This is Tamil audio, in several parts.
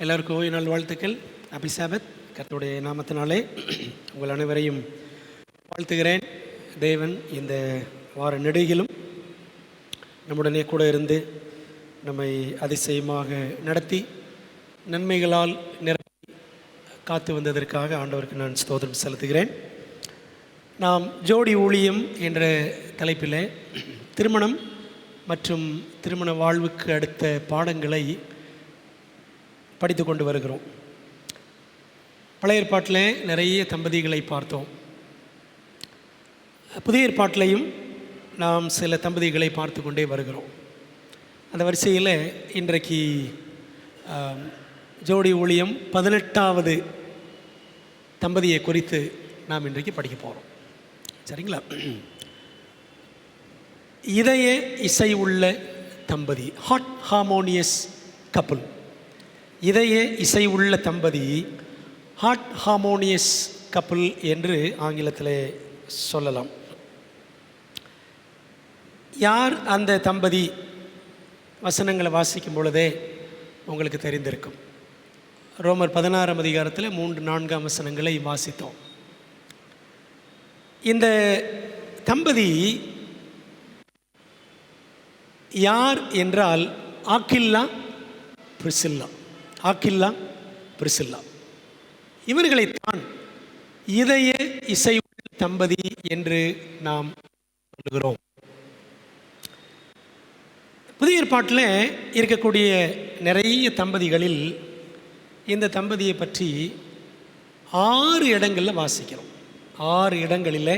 எல்லாருக்கும் ஓய்வு நாள் வாழ்த்துக்கள். ஹாப்பி சாபத். கர்த்தருடைய நாமத்தினாலே உங்கள் அனைவரையும் வாழ்த்துகிறேன். தேவன் இந்த வார நெடுகிலும் நம்முடனே கூட இருந்து நம்மை அதிசயமாக நடத்தி நன்மைகளால் நிரப்பி காத்து வந்ததற்காக ஆண்டவருக்கு நான் ஸ்தோத்திரம் செலுத்துகிறேன். நாம் ஜோடி ஊழியம் என்ற தலைப்பில் திருமணம் மற்றும் திருமண வாழ்வுக்கு அடுத்த பாடங்களை படித்து கொண்டு வருகிறோம். பழைய ஏற்பாட்டில் நிறைய தம்பதிகளை பார்த்தோம். புதிய ஏற்பாட்டிலையும் நாம் சில தம்பதிகளை பார்த்து கொண்டே வருகிறோம். அந்த வரிசையில் இன்றைக்கு ஜோடி ஊழியம் 18வது தம்பதியை குறித்து நாம் இன்றைக்கு படிக்க போகிறோம். சரிங்களா? இதய இசை உள்ள தம்பதி, ஹார்ட் ஹார்மோனியஸ் கப்புள். இதய இசை உள்ள தம்பதி, ஹார்ட் ஹார்மோனியஸ் கப்புள் என்று ஆங்கிலத்தில் சொல்லலாம். யார் அந்த தம்பதி? வசனங்களை வாசிக்கும் பொழுதே உங்களுக்கு தெரிந்திருக்கும். ரோமர் 16ஆம் அதிகாரத்தில் 3-4 வசனங்களை வாசித்தோம். இந்த தம்பதி யார் என்றால் ஆக்கில்லா பிரிசில்லா. ஆக்கில்லா பிரிசில்லா இவர்களைத்தான் இதய இசை தம்பதி என்று நாம் சொல்கிறோம். புதிய ஏற்பாட்டில் இருக்கக்கூடிய நிறைய தம்பதிகளில் இந்த தம்பதியை பற்றி 6 இடங்களில் வாசிக்கிறோம். 6 இடங்களில்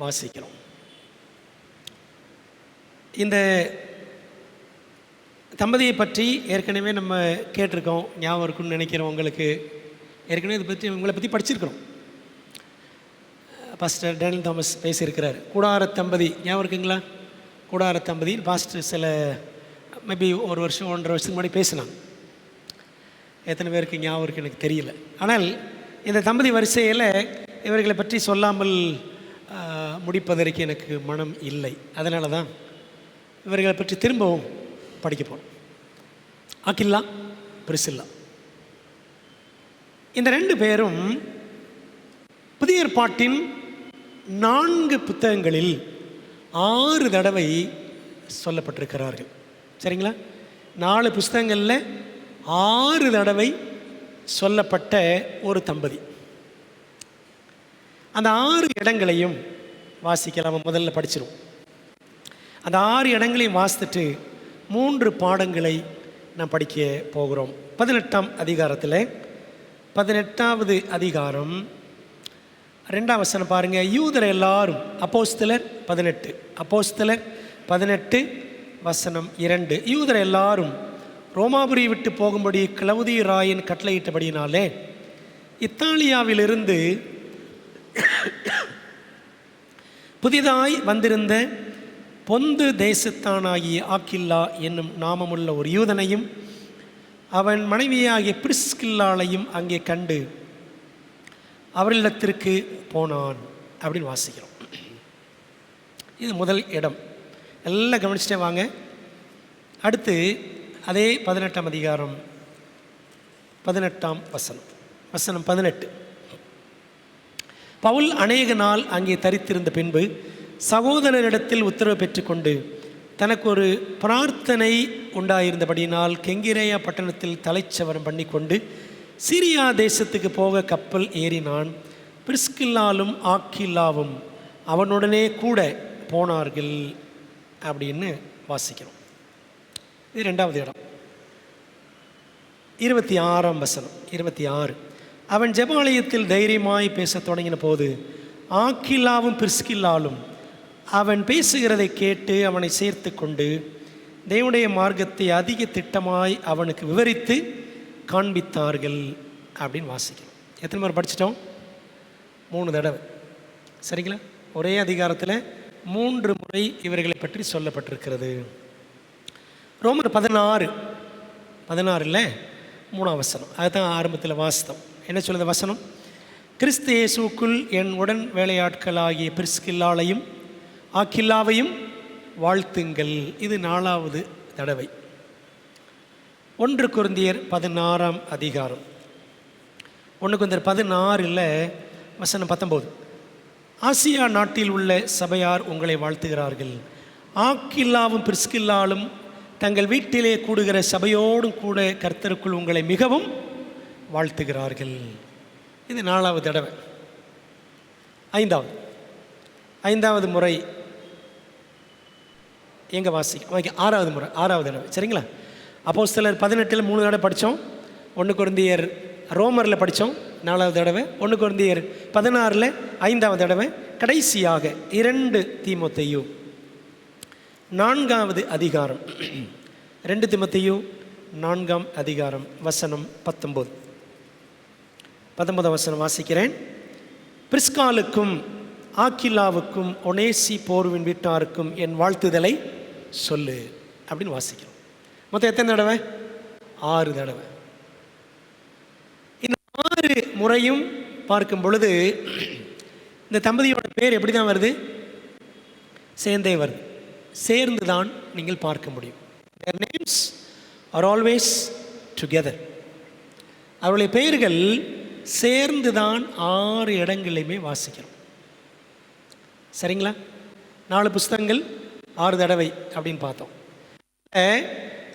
வாசிக்கிறோம். இந்த தம்பதியை பற்றி ஏற்கனவே நம்ம கேட்டிருக்கோம். ஞாபகம் இருக்குன்னு நினைக்கிறோம். உங்களுக்கு ஏற்கனவே இதை பற்றி உங்களை பற்றி படிச்சிருக்கிறோம். பாஸ்டர் டேனியல் தாமஸ் பேசியிருக்கிறார். கூடார தம்பதி ஞாபகம் இருக்குங்களா? கூடார தம்பதி பாஸ்டர் சில மேபி 1 வருஷம் 1.5 வருஷத்துக்கு முன்னாடி பேசினாங்க. எத்தனை பேருக்கு ஞாபகம் இருக்குது எனக்கு தெரியல. ஆனால் இந்த தம்பதி வரிசையில் இவர்களை பற்றி சொல்லாமல் முடிப்பதற்கு எனக்கு மனம் இல்லை. அதனால தான் இவர்களை பற்றி திரும்பவும் படிக்க போகிறோம். ஆக்கில்லா பிரிசில்லா இந்த 2 பேரும் புதிய ஏற்பாட்டின் 4 புத்தகங்களில் 6 தடவை சொல்லப்பட்டிருக்கிறார்கள். சரிங்களா? 4 புஸ்தகங்களில் 6 தடவை சொல்லப்பட்ட ஒரு தம்பதி. அந்த 6 இடங்களையும் வாசிக்கலாம். முதல்ல படிச்சிடும். அந்த 6 இடங்களையும் வாசித்துட்டு 3 பாடங்களை நாம் படிக்க போகிறோம். 18ஆம் அதிகாரத்தில் 18வது அதிகாரம் 2ஆம் வசனம் பாருங்கள். யூதர் எல்லாரும் அப்போஸ்தலர் 18 அப்போஸ்தலர் 18 வசனம் 2. யூதர் எல்லாரும் ரோமாபுரி விட்டு போகும்படி கிளவுதிய ராயன் கட்டளையிட்டபடியினாலே இத்தாலியாவிலிருந்து புதிதாய் வந்திருந்த பொந்து தேசத்தானாகிய ஆக்கில்லா என்னும் நாமமுள்ள ஒரு யூதனையும் அவன் மனைவியாகிய பிரிஸ்கில்லாளையும் அங்கே கண்டு அவர்களிடத்திற்கு போனான் அப்படின்னு வாசிக்கிறோம். இது முதல் இடம். எல்லாம் கவனிச்சுட்டே வாங்க. அடுத்து அதே 18ஆம் அதிகாரம் 18ஆம் வசனம் 18. பவுல் அநேக நாள் அங்கே தரித்திருந்த பின்பு சகோதரரிடத்தில் உத்தரவு பெற்றுக்கொண்டு தனக்கு ஒரு பிரார்த்தனை உண்டாயிருந்தபடியினால் கெங்கிரேயா பட்டணத்தில் தலைச்சவரம் பண்ணி கொண்டு சிரியா தேசத்துக்கு போக கப்பல் ஏறினான். பிரிஸ்கில்லாலும் ஆக்கில்லாவும் அவனுடனே கூட போனார்கள் அப்படின்னு வாசிக்கிறோம். இது 2வது இடம். 26ஆம் வசனம் 26. அவன் ஜெபாலயத்தில் தைரியமாய் பேச தொடங்கின போது ஆக்கில்லாவும் பிரிஸ்கில்லாலும் அவன் பேசுகிறதை கேட்டு அவனை சேர்த்து கொண்டு தேவனுடைய மார்க்கத்தை அதிக திட்டமாய் அவனுக்கு விவரித்து காண்பித்தார்கள் அப்படின்னு வாசிக்கிறோம். எத்தனை முறை படிச்சிட்டோம்? 3 தடவை. சரிங்களா? ஒரே அதிகாரத்தில் 3 முறை இவர்களை பற்றி சொல்லப்பட்டிருக்கிறது. ரோமர் 16 3ஆம் வசனம். அதுதான் ஆரம்பத்தில் வாசித்தோம். என்ன சொல்லுது வசனம்? கிறிஸ்து இயேசுவுக்குள் என் உடன் வேலையாட்களாகிய பிரிஸ்கில்லாளையும் ஆக்கில்லாவையும் வாழ்த்துங்கள். இது 4வது தடவை. 1 கொரிந்தியர் 16ஆம் அதிகாரம். 1 கொரிந்தியர் 16 வசனம் 19. ஆசியா நாட்டில் உள்ள சபையார் உங்களை வாழ்த்துகிறார்கள். ஆக்கில்லாவும் பிரிஸ்கில்லாலும் தங்கள் வீட்டிலே கூடுகிற சபையோடும் கூட கர்த்தருக்குள் உங்களை மிகவும் வாழ்த்துகிறார்கள். இது 4வது தடவை. 5வது முறை எங்கே வாசிக்கும்? 6வது முறை, 6வது தடவை. சரிங்களா? அப்போஸ்தலர் 18 3 தடவை படித்தோம். 1 கொரிந்தியர் ரோமரில் படித்தோம் 4வது தடவை. 1 கொரிந்தியர் 16 5வது தடவை. கடைசியாக 2 தீமோத்தேயு 4வது அதிகாரம். 2 தீமோத்தேயு 4ஆம் அதிகாரம் வசனம் 19 வசனம் வாசிக்கிறேன். பிரிஸ்காலுக்கும் ஆக்கில்லாவுக்கும் ஒனேசி போர்வின் வீட்டாருக்கும் என் வாழ்த்துதலை சொல்லு அப்படின்னு வாசிக்கிறோம். மொத்தம் எத்தனை தடவை? 6 தடவை. இந்த 6 முறையும் பார்க்கும் பொழுது இந்த தம்பதியோட பேர் எப்படி தான் வருது? சேர்ந்தே வருது. சேர்ந்து தான் நீங்கள் பார்க்க முடியும். Their names are always together. அவருடைய பெயர்கள் சேர்ந்து தான் 6 இடங்களையுமே வாசிக்கிறோம். சரிங்களா? 4 புஸ்தகங்கள் 6 தடவை அப்படின்னு பார்த்தோம்.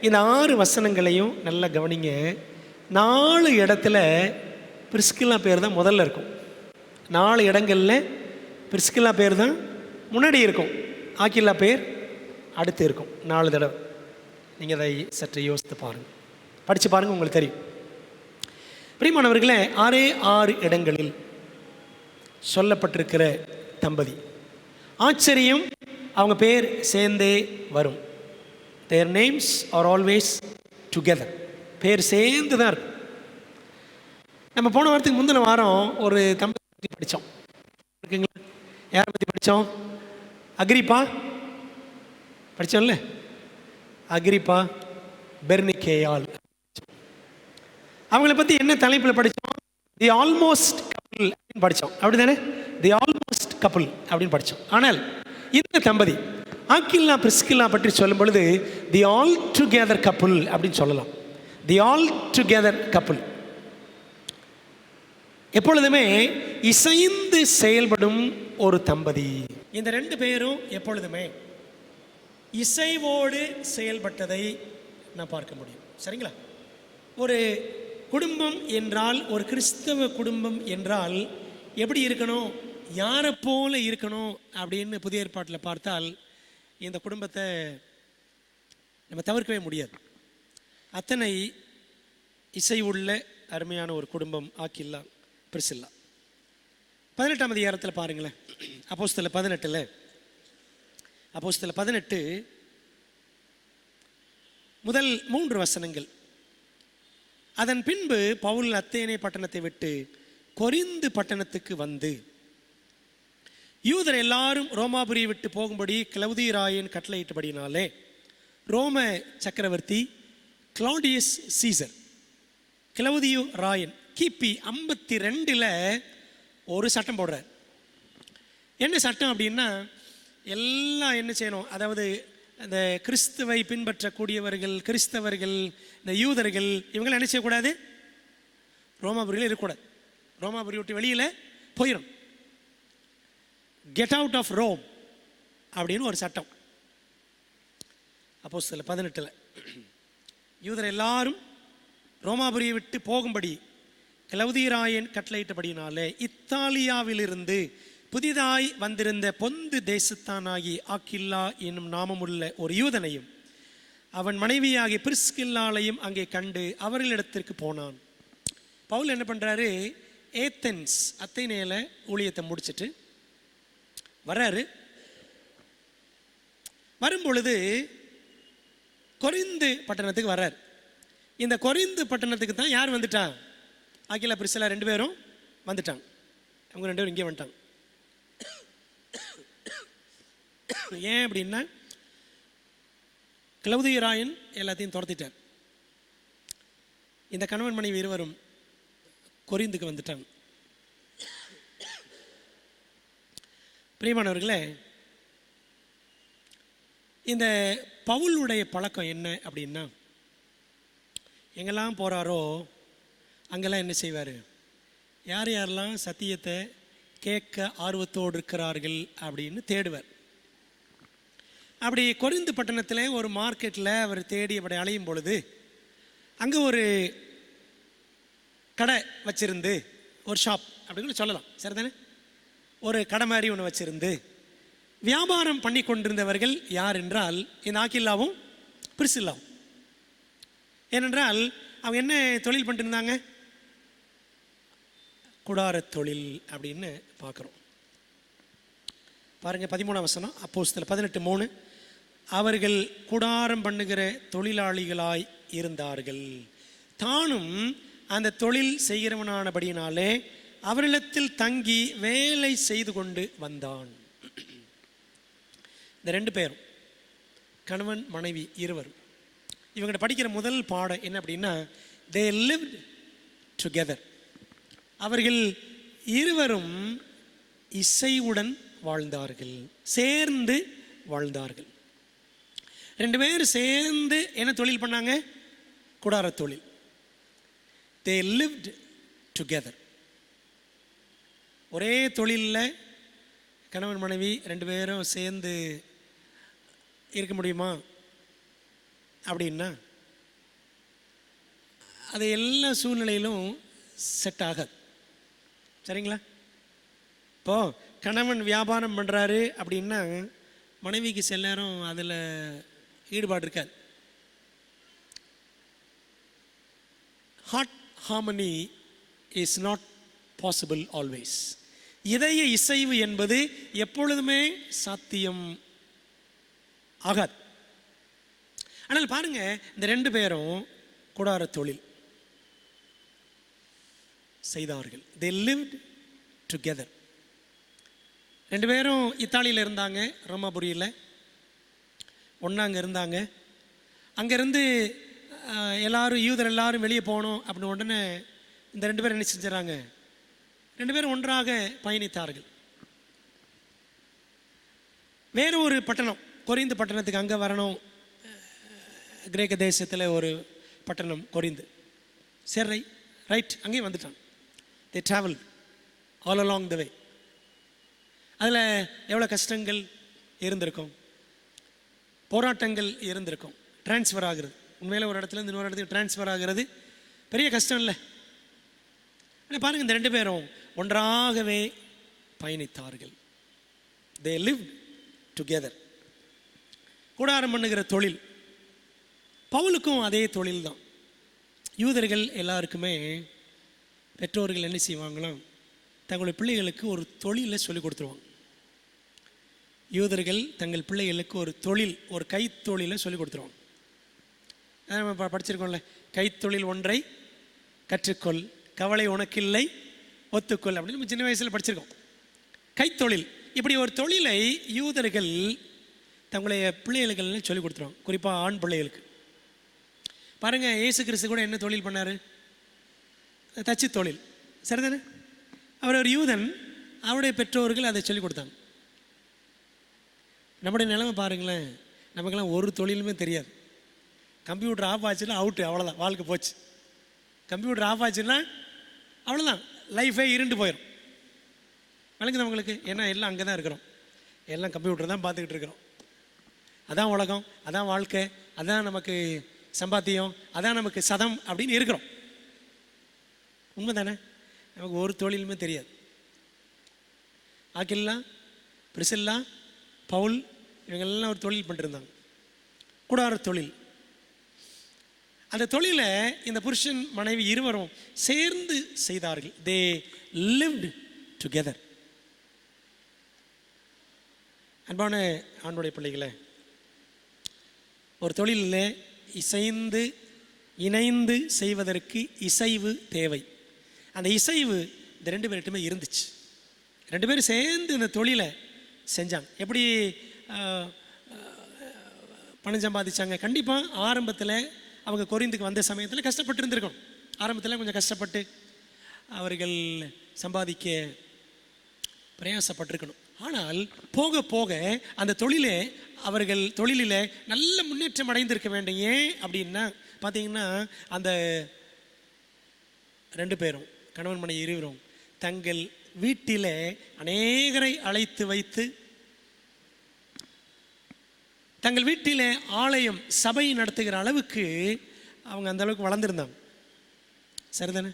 இந்த 6 வசனங்களையும் நல்லா கவனிங்க. 4 இடத்துல பிரிஸ்கில்லா பேர் தான் முதல்ல இருக்கும். 4 இடங்களில் பிரிஸ்கில்லா பேர் தான் முன்னாடி இருக்கும். ஆக்கில்லா பேர் அடுத்து இருக்கும். 4 தடவை. நீங்கள் அதை சற்று யோசித்து பாருங்கள், படித்து பாருங்கள், உங்களுக்கு தெரியும். பிரியமானவர்களே, 6 இடங்களில் சொல்லப்பட்டிருக்கிற தம்பதி ஆச்சரியம், அவங்க பேர் சேர்ந்தே வரும். Their names are always together. பேர் சேர்ந்து தான் இருக்கும். நம்ம போன வாரத்துக்கு முந்தின வாரம் ஒரு தம்பதி பற்றி படித்தோம். இருக்குங்களா? யாரை பற்றி படித்தோம்? அக்ரிப்பா படித்தோம்ல. அக்ரிப்பா பெர்னிக்கேயால். அவங்கள பற்றி என்ன தலைப்பில் படித்தோம்? தி ஆல்மோஸ்ட் கப்புள் அப்படின்னு படித்தோம். அப்படி தானே? தி ஆல்மோஸ்ட் கப்புள் அப்படின்னு படித்தோம். ஆனால் இந்த தம்பதி ஆக்கில்லா பிரிஸ்கில்லா பற்றி சொல்லும் பொழுது தி ஆல் டுகெதர் கப்புள் அப்படின்னு சொல்லலாம். தி ஆல் டுகெதர் கப்புள். எப்பொழுதுமே இசைந்து செயல்படும் ஒரு தம்பதி. இந்த 2 பேரும் எப்பொழுதுமே இசைவோடு செயல்பட்டதை நான் பார்க்க முடியும். சரிங்களா? ஒரு குடும்பம் என்றால், ஒரு கிறிஸ்தவ குடும்பம் என்றால் எப்படி இருக்கணும், யாரை போல இருக்கணும் அப்படின்னு புதிய ஏற்பாட்டில் பார்த்தால் இந்த குடும்பத்தை நம்ம தவிர்க்கவே முடியாது. அத்தனை இசை உள்ள அருமையான ஒரு குடும்பம் ஆக்கில்லா பிரிஸ்கில்லா. 18ஆம் அதிகாரத்தில் பாருங்களேன். அப்போஸ்தலர் 18 முதல் 3 வசனங்கள். அதன் பின்பு பவுல் அத்தேனே பட்டணத்தை விட்டு கொரிந்து பட்டணத்துக்கு வந்து யூதர் எல்லாரும் ரோமாபுரியை விட்டு போகும்படி கிளவுதியராயன் கட்டளையிட்டபடினாலே ரோம சக்கரவர்த்தி கிளாடியஸ் சீசர் கிளவுதியு ராயன் கிபி 52 ஒரு சட்டம் போடுறார். என்ன சட்டம் அப்படின்னா, எல்லாம் என்ன செய்யணும், அதாவது அந்த கிறிஸ்துவை பின்பற்றக்கூடியவர்கள், கிறிஸ்தவர்கள், இந்த யூதர்கள், இவங்களாம் என்ன செய்யக்கூடாது? ரோமாபுரியில் இருக்கக்கூடாது. ரோமாபுரி விட்டு வெளியில் போயிடும். கெட் அவுட் ஆஃப் ரோம் அப்படின்னு ஒரு சட்டம். அப்போஸ்தலர் 18 யூதர் எல்லாரும் ரோமாபுரியை விட்டு போகும்படி கிளவுதியராயன் கட்டளையிட்டபடினாலே இத்தாலியாவிலிருந்து புதிதாய் வந்திருந்த பொந்து தேசத்தானாகி ஆக்கில்லா என்னும் நாமமுள்ள ஒரு யூதனையும் அவன் மனைவியாகிய பிரிஸ்கில்லாளையும் அங்கே கண்டு அவர்களிடத்திற்கு போனான். பவுல் என்ன பண்ணுறாரு? ஏத்தென்ஸ் அத்தேனேல ஊழியத்தை முடிச்சுட்டு வர்றாரு. வரும்பொழுது கொரிந்து பட்டணத்துக்கு வர்றார். இந்த கொரிந்து பட்டணத்துக்கு தான் யார் வந்துட்டா? ஆக்கில்லா பிரிஸ்கில்லா 2 பேரும் வந்துட்டாங்க. அவங்க 2 பேரும் இங்கே வந்துட்டாங்க. ஏன் அப்படின்னா, கிளவுதியராயன் எல்லாத்தையும் துரத்திட்டார். இந்த கணவன் மனைவி இருவரும் கொரிந்துக்கு வந்துட்டாங்க. பிரியமானவர்களே, இந்த பவுலுடைய பழக்கம் என்ன அப்படின்னா, எங்கெல்லாம் போகிறாரோ அங்கெல்லாம் என்ன செய்வார்? யார் யாரெல்லாம் சத்தியத்தை கேட்க ஆர்வத்தோடு இருக்கிறார்கள் அப்படின்னு தேடுவார். அப்படி கொரிந்து பட்டணத்தில் ஒரு மார்க்கெட்டில் அவர் தேடி அப்படி அலையும் பொழுது அங்கே ஒரு கடை வச்சிருந்து, ஒரு ஷாப் அப்படின்னு சொல்லலாம், சரிதானே, ஒரு கடை மாதிரி ஒன்று வச்சிருந்து வியாபாரம் பண்ணி கொண்டிருந்தவர்கள் யார் என்றால் இந்த ஆக்கில்லாவும் பிரிசில்லாவும். ஏனென்றால் அவங்க என்ன தொழில் பண்ணிட்டு இருந்தாங்க? கூடார தொழில் அப்படின்னு பார்க்குறோம். பாருங்கள் 13ஆம் வசனம், அப்போஸ்தலர் 18:3. அவர்கள் கூடாரம் பண்ணுகிற தொழிலாளிகளாய் இருந்தார்கள். தானும் அந்த தொழில் செய்கிறவனானபடியினாலே அவரிடத்தில் தங்கி வேலை செய்து கொண்டு வந்தான். இந்த 2 பேரும் கணவன் மனைவி இருவரும் இவங்க படிக்கிற முதல் பாடம் என்ன அப்படின்னா, they lived together. அவர்கள் இருவரும் இசைவுடன் வாழ்ந்தார்கள், சேர்ந்து வாழ்ந்தார்கள். 2 பேரும் சேர்ந்து என்ன தொழில் பண்ணாங்க? கூடார தொழில். they lived together. ஒரே தொழிலில் கணவன் மனைவி 2 பேரும் சேர்ந்து இருக்க முடியுமா அப்படின்னா அது எல்லா சூழ்நிலையிலும் செட் ஆகாது, சரிங்களா? இப்போது கணவன் வியாபாரம் பண்ணுறாரு அப்படின்னா மனைவிக்கு சில நேரம் அதில் ஈடுபாடு இருக்காது. Heart harmony is not possible always. இதய இசைவு என்பது எப்பொழுதுமே சாத்தியம் ஆகாது. ஆனால் பாருங்க, இந்த 2 பேரும் கூடார தொழில் செய்தார்கள். they lived together. 2 பேரும் இத்தாலியில் இருந்தாங்க, ரோமாபுரியில் ஒன்றா அங்கே இருந்தாங்க. அங்கேருந்து எல்லாரும் யூதர் எல்லாரும் வெளியே போகணும் அப்படின்னு உடனே இந்த 2 பேரும் என்ன செஞ்சுறாங்க? 2 பேரும் ஒன்றாக பயணித்தார்கள். வேறு ஒரு பட்டணம், கொரிந்து பட்டணத்துக்கு அங்கே வரணும். கிரேக்க தேசத்தில் ஒரு பட்டணம் கொரிந்து. சரி, ரைட், அங்கேயும் வந்துட்டான். they traveled all along the way. அதில் எவ்வளோ கஷ்டங்கள் இருந்திருக்கும், போராட்டங்கள் இருந்திருக்கும். டிரான்ஸ்ஃபர் ஆகுறது, உண்மையில் ஒரு இடத்துல இன்னொரு இடத்துக்கு டிரான்ஸ்ஃபர் ஆகிறது பெரிய கஷ்டம் இல்லை. ஆனால் பாருங்கள், இந்த 2 பேரும் ஒன்றாகவே பயணித்தார்கள். they lived together. கூடாரம் பண்ணுகிற தொழில் பவுலுக்கும் அதே தொழில் தான். யூதர்கள் எல்லாருக்குமே பெற்றோர்கள் என்ன செய்வாங்களாம்? தங்களுடைய பிள்ளைகளுக்கு ஒரு தொழிலை சொல்லிக் கொடுத்துருவாங்க. யூதர்கள் தங்கள் பிள்ளைகளுக்கு ஒரு தொழில், ஒரு கைத்தொழிலை சொல்லிக் கொடுத்துருவாங்க. நம்ம படிச்சிருக்கோம்ல, கைத்தொழில் ஒன்றை கற்றுக்கொள், கவலை உனக்கில்லை ஒத்துக்கொள் அப்படின்னு நம்ம சின்ன வயசில் படிச்சிருக்கோம். கைத்தொழில், இப்படி ஒரு தொழிலை யூதர்கள் தங்களுடைய பிள்ளைகளுக்கு சொல்லிக் கொடுத்துருவாங்க, குறிப்பாக ஆண் பிள்ளைகளுக்கு. பாருங்கள், இயேசு கிறிஸ்து கூட என்ன தொழில் பண்ணார்? தச்சு தொழில், சரிதானே? அவர் ஒரு யூதன், அவருடைய பெற்றோர்கள் அதை சொல்லிக் கொடுத்தாங்க. நம்முடைய நிலைமை பாருங்களேன், நமக்கெல்லாம் ஒரு தொழிலுமே தெரியாது. கம்ப்யூட்டர் ஆஃப் ஆச்சுன்னா அவுட்டு, அவ்வளோதான், வாழ்க்கை போச்சு. கம்ப்யூட்டர் ஆஃப் ஆச்சுன்னா அவ்வளோதான், லைஃபே இருண்டு போயிடும். விளங்குது உங்களுக்கு? ஏன்னா எல்லாம் அங்கே தான் இருக்கிறோம், எல்லாம் கம்ப்யூட்டர் தான் பார்த்துக்கிட்டு இருக்கிறோம். அதான் உலகம், அதான் வாழ்க்கை, அதான் நமக்கு சம்பாத்தியம், அதான் நமக்கு சதம் அப்படின்னு இருக்கிறோம். உண்மை தானே? நமக்கு ஒரு தொழிலுமே தெரியாது. ஆக்கில்லா, பிரிசில்லா, பவுல் இவங்கெல்லாம் ஒரு தொழில் பண்ணிருந்தாங்க, கூடார தொழில். அந்த தொழிலை இந்த புருஷன் மனைவி இருவரும் சேர்ந்து செய்தார்கள். they lived together. அன்பான ஆண்டுடைய பிள்ளைகளை, ஒரு தொழிலில் இசைந்து இணைந்து செய்வதற்கு இசைவு தேவை. அந்த இசைவு இந்த 2 பேர்கிட்டமே இருந்துச்சு. 2 பேரும் சேர்ந்து இந்த தொழிலை செஞ்சாங்க. எப்படி பணம் சம்பாதிச்சாங்க? கண்டிப்பாக ஆரம்பத்தில் அவங்க கொரிந்துக்கு வந்த சமயத்தில் கஷ்டப்பட்டு இருந்திருக்கணும். ஆரம்பத்தில் கொஞ்சம் கஷ்டப்பட்டு அவர்கள் சம்பாதிக்க பிரயாசப்பட்டிருக்கணும். ஆனால் போக போக அந்த தொழிலில் நல்ல முன்னேற்றம் அடைந்திருக்க வேண்டும். ஏன் அப்படின்னா பார்த்தீங்கன்னா, அந்த 2 பேரும் கணவன் மனைவி இருவரும் தங்கள் வீட்டில் அநேகரை அழைத்து வைத்து தங்கள் வீட்டில் ஆலயம் சபை நடத்துகிற அளவுக்கு அவங்க அந்த அளவுக்கு வளர்ந்துருந்தாங்க. சரிதானே?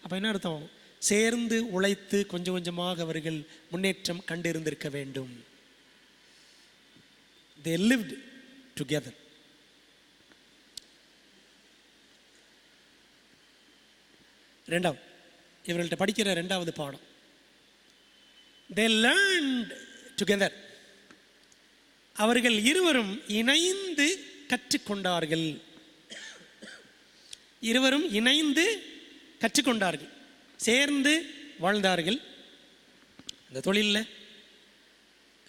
அப்போ என்ன அர்த்தம்? சேர்ந்து உழைத்து கொஞ்சம் கொஞ்சமாக அவர்கள் முன்னேற்றம் கண்டிருந்திருக்க வேண்டும். They lived together. ரெண்டாவது, இவர்கள்ட்ட படிக்கிற 2வது பாடம், they learned together. அவர்கள் இருவரும் இணைந்து கற்றுக்கொண்டார்கள். இருவரும் இணைந்து கற்றுக்கொண்டார்கள், சேர்ந்து வாழ்ந்தார்கள். இந்த தொழிலில்,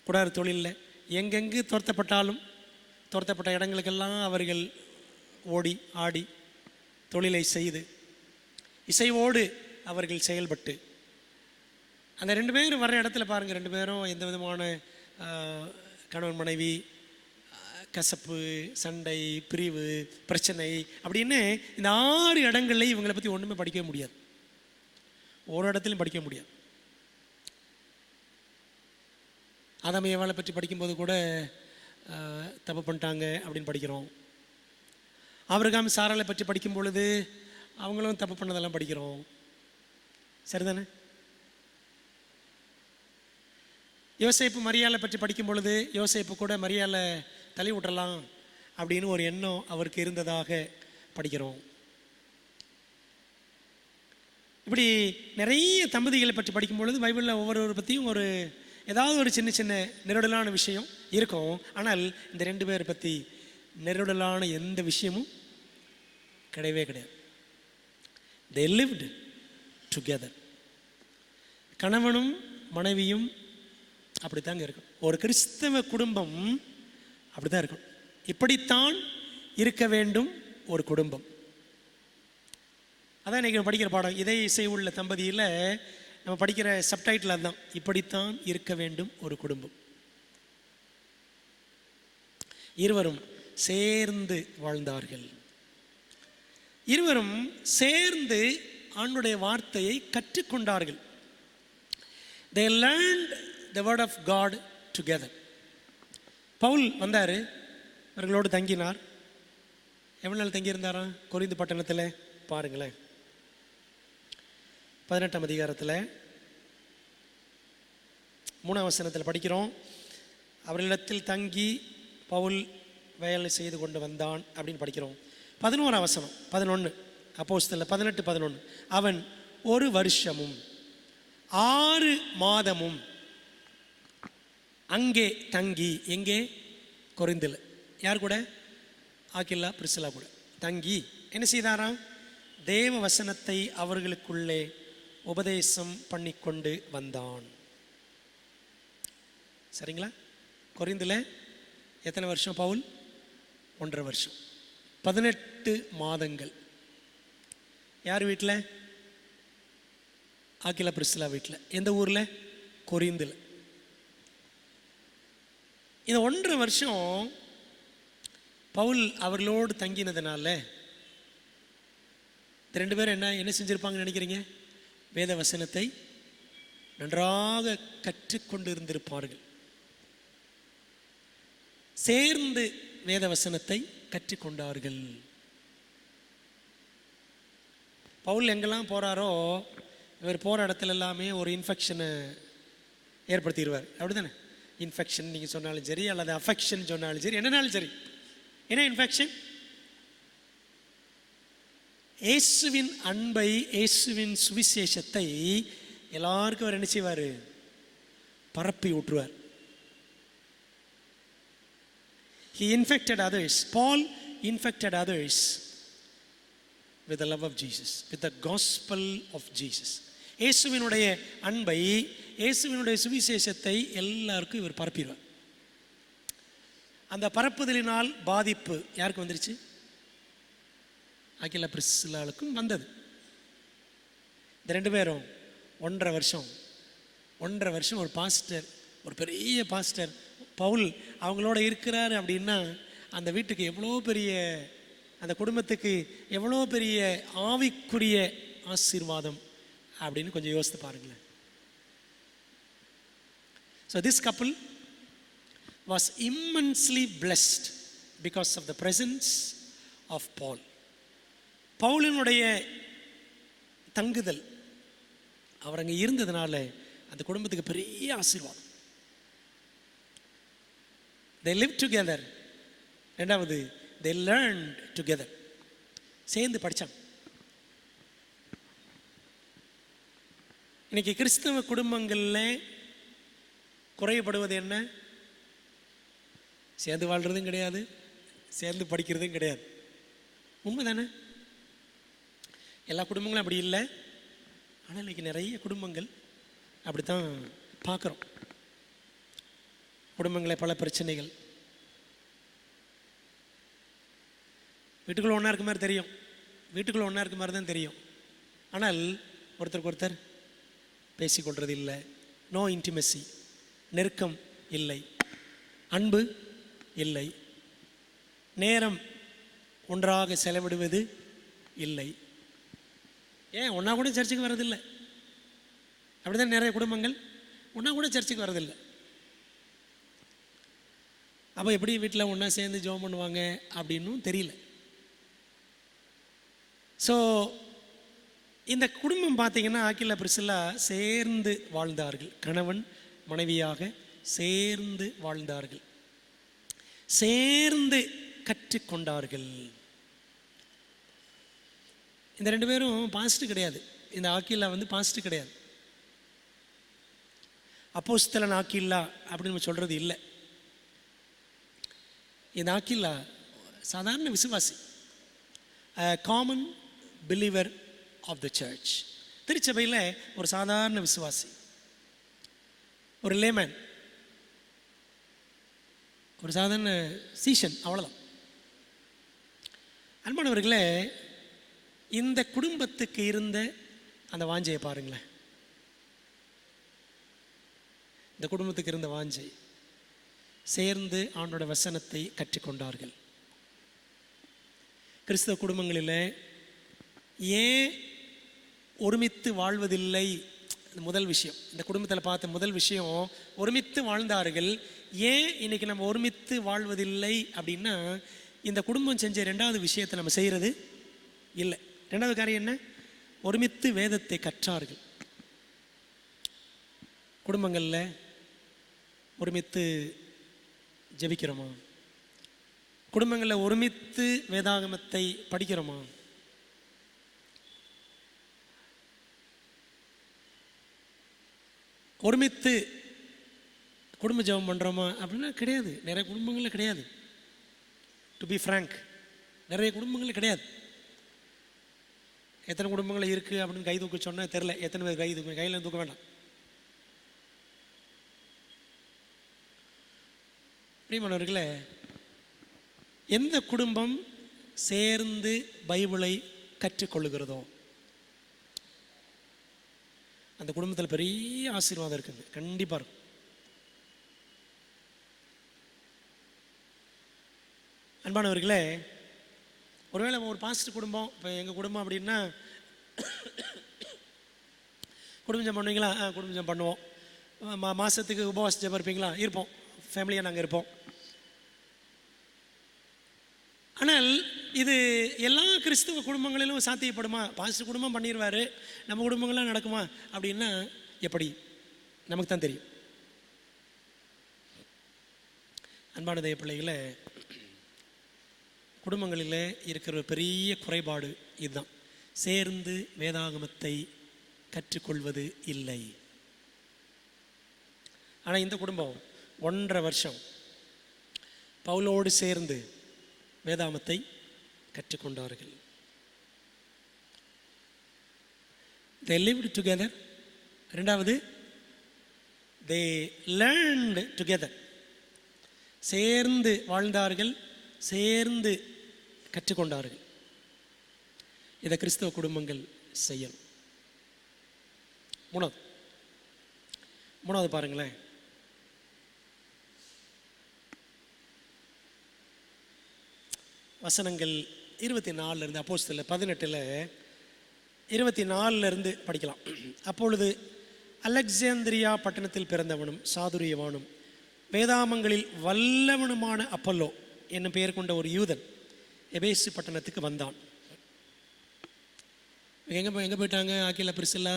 கூடார தொழிலில் எங்கெங்கு துரத்தப்பட்ட இடங்களுக்கெல்லாம் அவர்கள் ஓடி ஆடி தொழிலை செய்து இசைவோடு அவர்கள் செயல்பட்டு, அந்த 2 பேரும் வர்ற இடத்துல பாருங்கள், 2 பேரும் எந்த விதமான கணவன் மனைவி கசப்பு, சண்டை, பிரிவு, பிரச்சனை அப்படின்னு இந்த 6 இடங்கள்லையும் இவங்களை பற்றி ஒன்றுமே படிக்கவே முடியாது. ஒரு இடத்துலையும் படிக்க முடியாது. ஆதாம் ஏவாளை பற்றி படிக்கும்போது கூட தப்பு பண்ணிட்டாங்க அப்படின்னு படிக்கிறோம். ஆபிரகாம் சாராளை பற்றி படிக்கும் பொழுது அவங்களும் தப்பு பண்ணதெல்லாம் படிக்கிறோம். சரிதானே? யோசேப்பு மரியாளை பற்றி படிக்கும் பொழுது யோசேப்பு கூட மரியாளை தள்ளி விட்டுறலாம் அப்படின்னு ஒரு எண்ணம் அவருக்கு இருந்ததாக படிக்கிறோம். இப்படி நிறைய தம்பதிகளை பற்றி படிக்கும் பொழுது பைபிளில் ஒவ்வொருவரை பற்றியும் ஏதாவது ஒரு சின்ன சின்ன நெருடலான விஷயம் இருக்கும். ஆனால் இந்த 2 பேரை பற்றி நெருடலான எந்த விஷயமும் கிடையவே கிடையாது. They lived together. கணவனும் மனைவியும் அப்படித்தாங்க இருக்கும். ஒரு கிறிஸ்தவ குடும்பம் அப்படித்தான் இருக்கும். இப்படித்தான் இருக்க வேண்டும் ஒரு குடும்பம். அதான் இன்றைக்கி படிக்கிற பாடம், இதே இசை உள்ள தம்பதியில் நம்ம படிக்கிற சப்டைட்டில் அதுதான், இப்படித்தான் இருக்க வேண்டும் ஒரு குடும்பம். இருவரும் சேர்ந்து வாழ்ந்தார்கள். இருவரும் சேர்ந்து ஆண்டவருடைய வார்த்தையை கற்றுக்கொண்டார்கள். They learned the word of God together. Pavul வந்தார், அவர்களோடு தங்கினார். எவ்வளோ நாள் தங்கியிருந்தாரா கொரிந்து பட்டணத்தில்? பாருங்களேன், 18ஆம் அதிகாரத்தில் 3ஆம் வசனத்தில் படிக்கிறோம். அவர்களிடத்தில் தங்கி பவுல் வேலை செய்து கொண்டு வந்தான் அப்படின்னு படிக்கிறோம். 11ஆம் வசனம் 11 அப்போஸ்தலர் 18:11, அவன் 1 வருஷமும் 6 மாதமும் அங்கே தங்கி, எங்கே? கொரிந்தில். யார் கூட? ஆக்கில்லா பிரிசிலா கூட தங்கி என்ன செய்தாராம்? தேவ வசனத்தை அவர்களுக்குள்ளே உபதேசம் பண்ணி கொண்டு வந்தான். சரிங்களா? கொரிந்தில் எத்தனை வருஷம் பவுல்? 1.5 வருஷம், 18 மாதங்கள். யார் வீட்டில்? ஆக்கிலா பிரிசிலா வீட்டில். எந்த ஊரில்? கொரிந்தில். இந்த 1.5 வருஷம் பவுல் அவர்களோடு தங்கினதுனால இந்த 2 பேரும் என்ன செஞ்சுருப்பாங்கன்னு நினைக்கிறீங்க? வேத வசனத்தை நன்றாக கற்றுக்கொண்டு இருந்திருப்பார்கள். சேர்ந்து வேத வசனத்தை கற்றுக்கொண்டார்கள். பவுல் எங்கெல்லாம் போகிறாரோ இவர் போகிற இடத்துல எல்லாமே ஒரு இன்ஃபெக்ஷனை ஏற்படுத்திடுவார். அப்படி தானே? இன்ஃபெக்ஷன் நீங்கள் சொன்னாலும் சரி, அல்லது அஃபெக்ஷன் சொன்னாலும் சரி, என்னன்னாலும் சரி. என்ன இன்ஃபெக்ஷன்? இயேசுவின் அன்பை, இயேசுவின் சுவிசேஷத்தை எல்லாருக்கும் அவர் என்ன செய்வார்? பரப்பி விட்டுருவார். He infected others. Paul infected others with the love of Jesus, with the gospel of Jesus. இயேசுவினுடைய அன்பை, இயேசுவினுடைய சுவிசேஷத்தை எல்லாருக்கும் இவர் பரப்பிடுவார். அந்த பரப்புதலினால் பாதிப்பு யாருக்கு வந்துருச்சு? ஆக்கிலா பிரிசிலாளுக்கும் வந்தது. இந்த 2 பேரும் 1.5 வருஷம் ஒரு பாஸ்டர் ஒரு பெரிய பாஸ்டர் பவுல் அவங்களோட இருக்கிறாரு அப்படின்னா அந்த வீட்டுக்கு எவ்வளோ பெரிய, அந்த குடும்பத்துக்கு எவ்வளோ பெரிய ஆவிக்குரிய ஆசீர்வாதம் அப்படின்னு கொஞ்சம் யோசித்து பாருங்களேன். So this couple was immensely blessed because of the presence of Paul. பவுலினுடைய தங்குதல், அவர் அங்கே இருந்ததுனால அந்த குடும்பத்துக்கு பெரிய ஆசீர்வாதம். They lived together. ரெண்டாவது, they learned together. சேர்ந்து படித்தாங்க. இன்னைக்கு கிறிஸ்தவ குடும்பங்களில் குறைபடுவது என்ன? சேர்ந்து வாழ்கிறதும் கிடையாது, சேர்ந்து படிக்கிறதும் கிடையாது. உண்மை தானே? எல்லா குடும்பங்களும் அப்படி இல்லை. ஆனால் இன்னைக்கு நிறைய குடும்பங்கள் அப்படித்தான் பார்க்குறோம். குடும்பங்களில் பல பிரச்சனைகள். வீட்டுக்குள்ளே ஒன்றா இருக்க மாதிரி தெரியும், வீட்டுக்குள்ளே ஒன்றா இருக்க மாதிரி தான் தெரியும். ஆனால் ஒருத்தருக்கு ஒருத்தர் பேசிக்கொள்வது இல்லை. நோ இன்டிமெசி, நெருக்கம் இல்லை, அன்பு இல்லை, நேரம் ஒன்றாக செலவிடுவது இல்லை. ஏன் ஒன்றா கூட சர்ச்சுக்கு வர்றதில்லை? அப்படி தான் நிறைய குடும்பங்கள் ஒன்றா கூட சர்ச்சுக்கு வர்றதில்லை. அப்போ எப்படி வீட்டில் ஒன்றா சேர்ந்து ஜெபம் பண்ணுவாங்க அப்படின்னும் தெரியல. ஸோ இந்த குடும்பம் பார்த்தீங்கன்னா ஆக்கில்லா பிரிசில்லா சேர்ந்து வாழ்ந்தார்கள். கணவன் மனைவியாக சேர்ந்து வாழ்ந்தார்கள், சேர்ந்து கற்றுக்கொண்டார்கள். இந்த ரெண்டு பேரும் பாஸ்ட் கிடையாது. இந்த ஆக்கில்லா பாஸ்ட் கிடையாது. அப்போஸ்தலன் ஆக்கில்லா அப்படின்னு நம்ம சொல்கிறது இல்லை. இந்த ஆக்கில்லா சாதாரண விசுவாசி, common believer of the church. திருச்சபையில் ஒரு சாதாரண விசுவாசி, ஒரு லேமேன், ஒரு சாதாரண சீஷன், அவ்வளோதான். அன்பானவர்களே, இந்த குடும்பத்துக்கு இருந்த அந்த வாஞ்சையை பாருங்களேன். இந்த குடும்பத்துக்கு இருந்த வாஞ்சை, சேர்ந்து ஆண்டோட வசனத்தை கற்றுக்கொண்டார்கள். கிறிஸ்தவ குடும்பங்களில் ஏன் ஒருமித்து வாழ்வதில்லை? முதல் விஷயம், இந்த குடும்பத்தில் பார்த்த முதல் விஷயம், ஒருமித்து வாழ்ந்தார்கள். ஏன் இன்னைக்கு நம்ம ஒருமித்து வாழ்வதில்லை அப்படின்னா, இந்த குடும்பம் செஞ்ச ரெண்டாவது விஷயத்தை நம்ம செய்கிறது இல்லை. ரெண்டாவது காரியம் என்ன? ஒருமித்து வேதத்தை கற்றார்கள். குடும்பங்களில் ஒருமித்து ஜெபிக்கிறோமா? குடும்பங்களில் ஒருமித்து வேதாகமத்தை படிக்கிறோமா? ஒருமித்து குடும்ப ஜெபம் பண்ணுறோமா அப்படின்னா கிடையாது. நிறைய குடும்பங்களில் கிடையாது. டு பி ஃப்ராங்க், நிறைய குடும்பங்களில் கிடையாது. எத்தனை குடும்பங்கள் இருக்குது அப்படின்னு கை தூக்க சொன்னால் தெரில. எத்தனை பேர் கை தூக்க? கையில் தூக்க வேண்டாம். பிரியமானவர்களே, எந்த குடும்பம் சேர்ந்து பைபிளை கற்றுக்கொள்ளுகிறதோ அந்த குடும்பத்தில் பெரிய ஆசீர்வாதம் இருக்குது. கண்டிப்பாக இருக்கும். அன்பானவர்களே, ஒருவேளை ஒரு பாஸ்டர் குடும்பம், இப்போ எங்கள் குடும்பம் அப்படின்னா குடும்ப ஜெபம் பண்ணுவீங்களா? குடும்ப ஜெபம் பண்ணுவோம். மாதத்துக்கு உபவாச ஜெபம் இருப்பீங்களா? இருப்போம். ஃபேமிலியாக நாங்கள் இருப்போம். ஆனால் இது எல்லா கிறிஸ்துவ குடும்பங்களிலும் சாத்தியப்படுமா? பாஸ்டர் குடும்பம் பண்ணிடுவார், நம்ம குடும்பங்கள்லாம் நடக்குமா அப்படின்னா எப்படி? நமக்கு தான் தெரியும். அன்பான தேவ பிள்ளைகளே, குடும்பங்களில் இருக்கிற பெரிய குறைபாடு இதுதான். சேர்ந்து வேதாகமத்தை கற்றுக்கொள்வது இல்லை. ஆனால் இந்த குடும்பம் 1.5 வருஷம் பவுலோடு சேர்ந்து வேதாகமத்தை கற்றுக்கொண்டார்கள். They lived together. ரெண்டாவது, they learned together. சேர்ந்து வாழ்ந்தார்கள், சேர்ந்து கற்றுக்கொண்டார்கள். இதை கிறிஸ்தவ குடும்பங்கள் செய்யணும். மூணாவது பாருங்களேன், வசனங்கள் 24 அப்போஸ்தலர் 18 24 படிக்கலாம். அப்பொழுது அலெக்சாந்திரியா பட்டணத்தில் பிறந்தவனும் சாதுரியவானும் வேதாமங்களில் வல்லவனுமான அப்பல்லோ என்னும் பெயர் கொண்ட ஒரு யூதன் எபேசு பட்டணத்துக்கு வந்தான். எங்கே போயிட்டாங்க? ஆக்கிலா பிரிசில்லா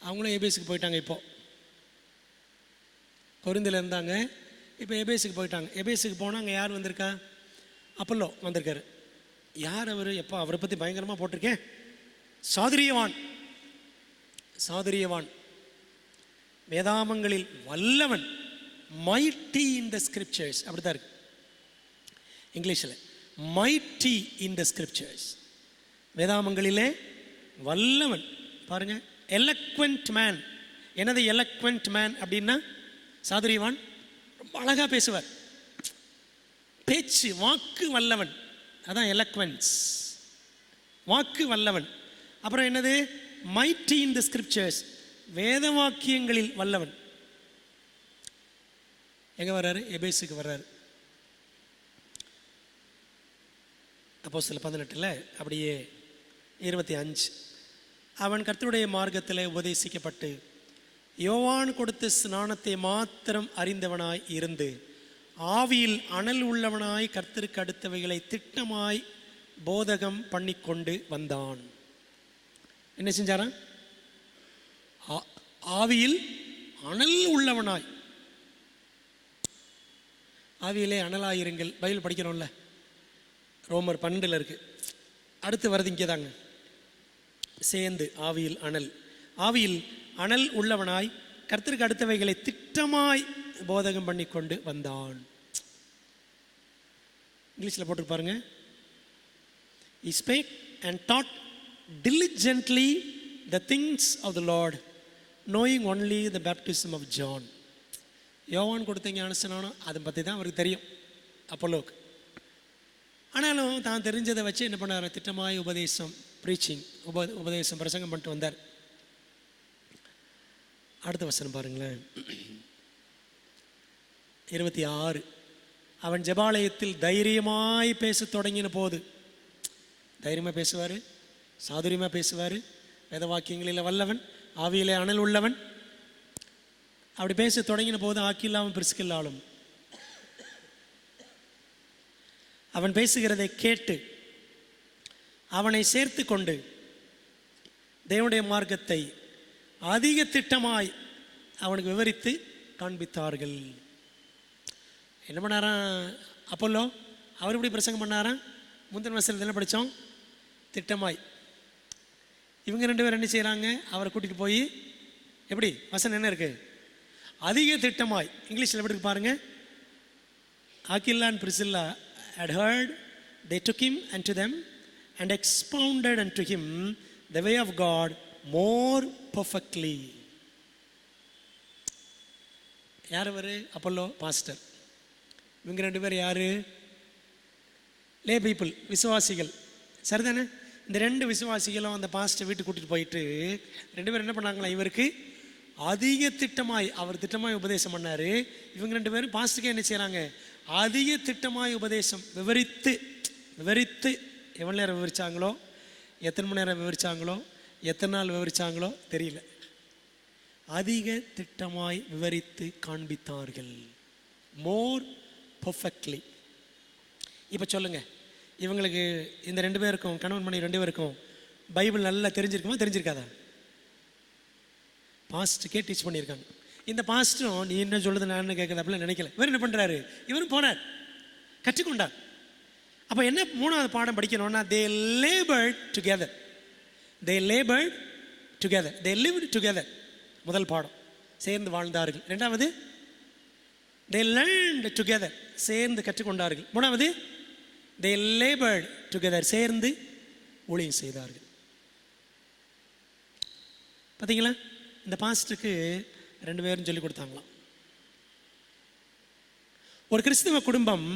அவங்களும் எபேசுக்கு போயிட்டாங்க. இப்போது கொரிந்தில் இருந்தாங்க, இப்போ எபேசுக்கு போயிட்டாங்க. எபேசுக்கு போனால் அங்கே யார் வந்திருக்கா? அப்பல்லோ வந்திருக்காரு. யார் அவர்? எப்போ அவரை பற்றி பயங்கரமாக போட்டிருக்கேன். சாதுரியவான், சாதுரியவான், வேதாமங்களில் வல்லவன், மைட்டி இன் த ஸ்கிரிப்சர்ஸ், அப்படி தான் இருக்கு இங்கிலீஷில். மைட்டி இன் த ஸ்கிரிப்சர்ஸ், வேதாமங்களிலே வல்லவன். பாருங்க, எலக்வென்ட் மேன். என்னது எலக்வென்ட் மேன் அப்படின்னா? சாதுரியவான், ரொம்ப அழகாக பேசுவார், பேச்சு வாக்கு வல்லவன், அதான் எலக்வென்ஸ், வாக்கு வல்லவன். அப்புறம் என்னது? மைட்டி இன் த ஸ்கிரிப்சர்ஸ், வேத வாக்கியங்களில் வல்லவன். எங்கே வர்றாரு? எபேசுக்கு வர்றாரு. அப்போஸ்தலர் 18 அப்படியே 25, அவன் கர்த்தருடைய மார்க்கத்தில் உபதேசிக்கப்பட்டு யோவான் கொடுத்த ஸ்நானத்தை மாத்திரம் அறிந்தவனாய் இருந்து ஆவியில் அனல் உள்ளவனாய் கர்த்தருக்கு அடுத்தவைகளை திட்டமாய் போதகம் பண்ணி கொண்டு வந்தான். என்ன செஞ்சாராம்? ஆவியில் அனல் உள்ளவனாய். ஆவியிலே அனலாயிருங்கள், பைபிள் படிக்கிறோம்ல, ரோமர் 12 இருக்கு. அடுத்து வருது இங்கே தாங்க, சேர்ந்து ஆவியில் அனல். ஆவியில் அனல் உள்ளவனாய் கர்த்தருக்கு அடுத்தவைகளை திட்டமாய் போதகம் பண்ணி கொண்டு வந்தான். இங்கிலீஷில் போட்டு பாருங்க. He spake and taught diligently the things of the Lord, knowing only the baptism of John. யோவான் கொடுத்த ஞானஸ்நானம் அதை பற்றி தான் அவருக்கு தெரியும் அப்போலோக்கு. ஆனாலும் தான் தெரிஞ்சதை வச்சு என்ன பண்ணார்? திட்டமாய் உபதேசம், ப்ரீச்சிங், உபதேசம், பிரசங்கம் பண்ணிட்டு வந்தார். அடுத்த வசனம் பாருங்களேன், 26. அவன் ஜெபாலயத்தில் தைரியமாய் பேச தொடங்கின போது, தைரியமாக பேசுவார், சாதுரியமாக பேசுவார், வேத வாக்கியங்களில் வல்லவன், ஆவியிலே அனல் உள்ளவன். அப்படி பேச தொடங்கின போது ஆக்கில்லாவும் பிரிஸ்கில்லாலும் அவன் பேசுகிறதை கேட்டு அவனை சேர்த்து கொண்டு தேவனுடைய மார்க்கத்தை அதிக திட்டமாய் அவனுக்கு விவரித்து காண்பித்தார்கள். என்ன பண்ணாராம் அப்போல்லோ? அவர் இப்படி பிரசங்கம் பண்ணாராம். முந்தின வசனத்தில் என்ன படித்தோம்? திட்டமாய். இவங்க 2 பேரும் என்ன செய்கிறாங்க? அவரை கூட்டிகிட்டு போய் எப்படி? வசனம் என்ன இருக்குது? அதிக திட்டமாய். இங்கிலீஷில் எப்படி இருக்கு பாருங்க. Aquila and Priscilla had heard, they took him unto them and expounded unto him the way of God more perfectly. யார் அவர்? Apollo pastor. இவங்க 2 பேர் யார்? லே பீப்புள், விசுவாசிகள். சரிதானே? இந்த 2 விசுவாசிகளும் அந்த பாஸ்டர் வீட்டுக்கு கூட்டிகிட்டு போயிட்டு 2 பேரும் என்ன பண்ணாங்களா? இவருக்கு அதிக திட்டமாய், அவர் திட்டமாய் உபதேசம் பண்ணார். இவங்க 2 பேரும் பாஸ்டருக்கு என்ன செய்கிறாங்க? அதிக திட்டமாய் உபதேசம், விவரித்து விவரித்து. எவ்வளோ நேரம் விவரித்தாங்களோ, எத்தனை மணி நேரம் விவரித்தாங்களோ, எத்தனை நாள் விவரித்தாங்களோ தெரியல. அதிக திட்டமாய் விவரித்து காண்பித்தார்கள். மோர் பர்ஃபெக்ட்லி. இப்போ சொல்லுங்கள், இவங்களுக்கு இந்த 2 பேருக்கும், கணவன் மனைவி 2 பேருக்கும் பைபிள் நல்லா தெரிஞ்சிருக்குமா தெரிஞ்சிருக்காதா? பாஸ்ட்டுக்கே டீச் பண்ணியிருக்காங்க. இந்த பாஸ்ட்டும் நீ என்ன சொல்லுது நான் என்ன கேட்குறது அப்படிலாம் நினைக்கல. இவர் என்ன பண்ணுறாரு? இவரும் போனார், கற்றுக்கொண்டார். அப்போ என்ன 3வது பாடம் படிக்கணும்னா, they labored together. They labored together, they lived together. முதல் பாடம், சேர்ந்து வாழ்ந்தார்கள். 2வது, தே லேர்ன்ட் டுகெதர், சேர்ந்து கற்றுக்கொண்டார்கள். 3வது, தே லேபர்ட் டுகெதர், சேர்ந்து ஊழியம் செய்தார்கள். பார்த்தீங்களா? இந்த பாஸ்டருக்கு 2 பேரும் சொல்லிக் கொடுத்தாங்களாம். ஒரு கிறிஸ்தவ குடும்பம்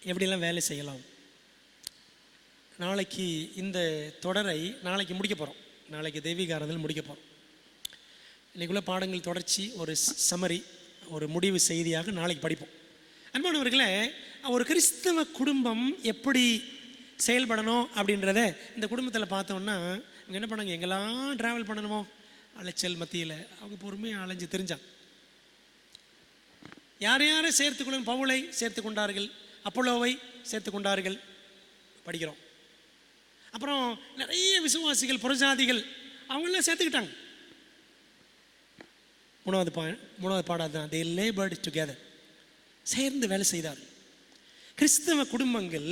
எப்படிலாம் வேலை செய்யலாம். நாளைக்கு இந்த தொடரை நாளைக்கு முடிக்க போகிறோம். நாளைக்கு தெய்வீக ஆராதனை முடிக்க போகிறோம். இன்றைக்குள்ள பாடங்கள் தொடர்ச்சி, ஒரு சம்மரி, ஒரு முடிவு செய்தியாக நாளைக்கு படிப்போம். அன்பானவர்களே, ஒரு கிறிஸ்தவ குடும்பம் எப்படி செயல்படணும் அப்படின்றத இந்த குடும்பத்தில் பார்த்தோன்னா, அவங்க என்ன பண்ணாங்க, எங்கெல்லாம் ட்ராவல் பண்ணணுமோ அலைச்சல் மத்தியில் அவங்க பொறுமையாக அலைஞ்சு தெரிஞ்சாங்க. யார் யாரை சேர்த்துக்கொள்ளும்? பவுலை சேர்த்து கொண்டார்கள், அப்போலோவை சேர்த்து கொண்டார்கள், படிக்கிறோம். அப்புறம் நிறைய விசுவாசிகள், புறஜாதிகள் அவங்களாம் சேர்த்துக்கிட்டாங்க. மூணாவது பாடாது தான், they labored together, சேர்ந்து வேலை செய்தார்கள். கிறிஸ்தவ குடும்பங்கள்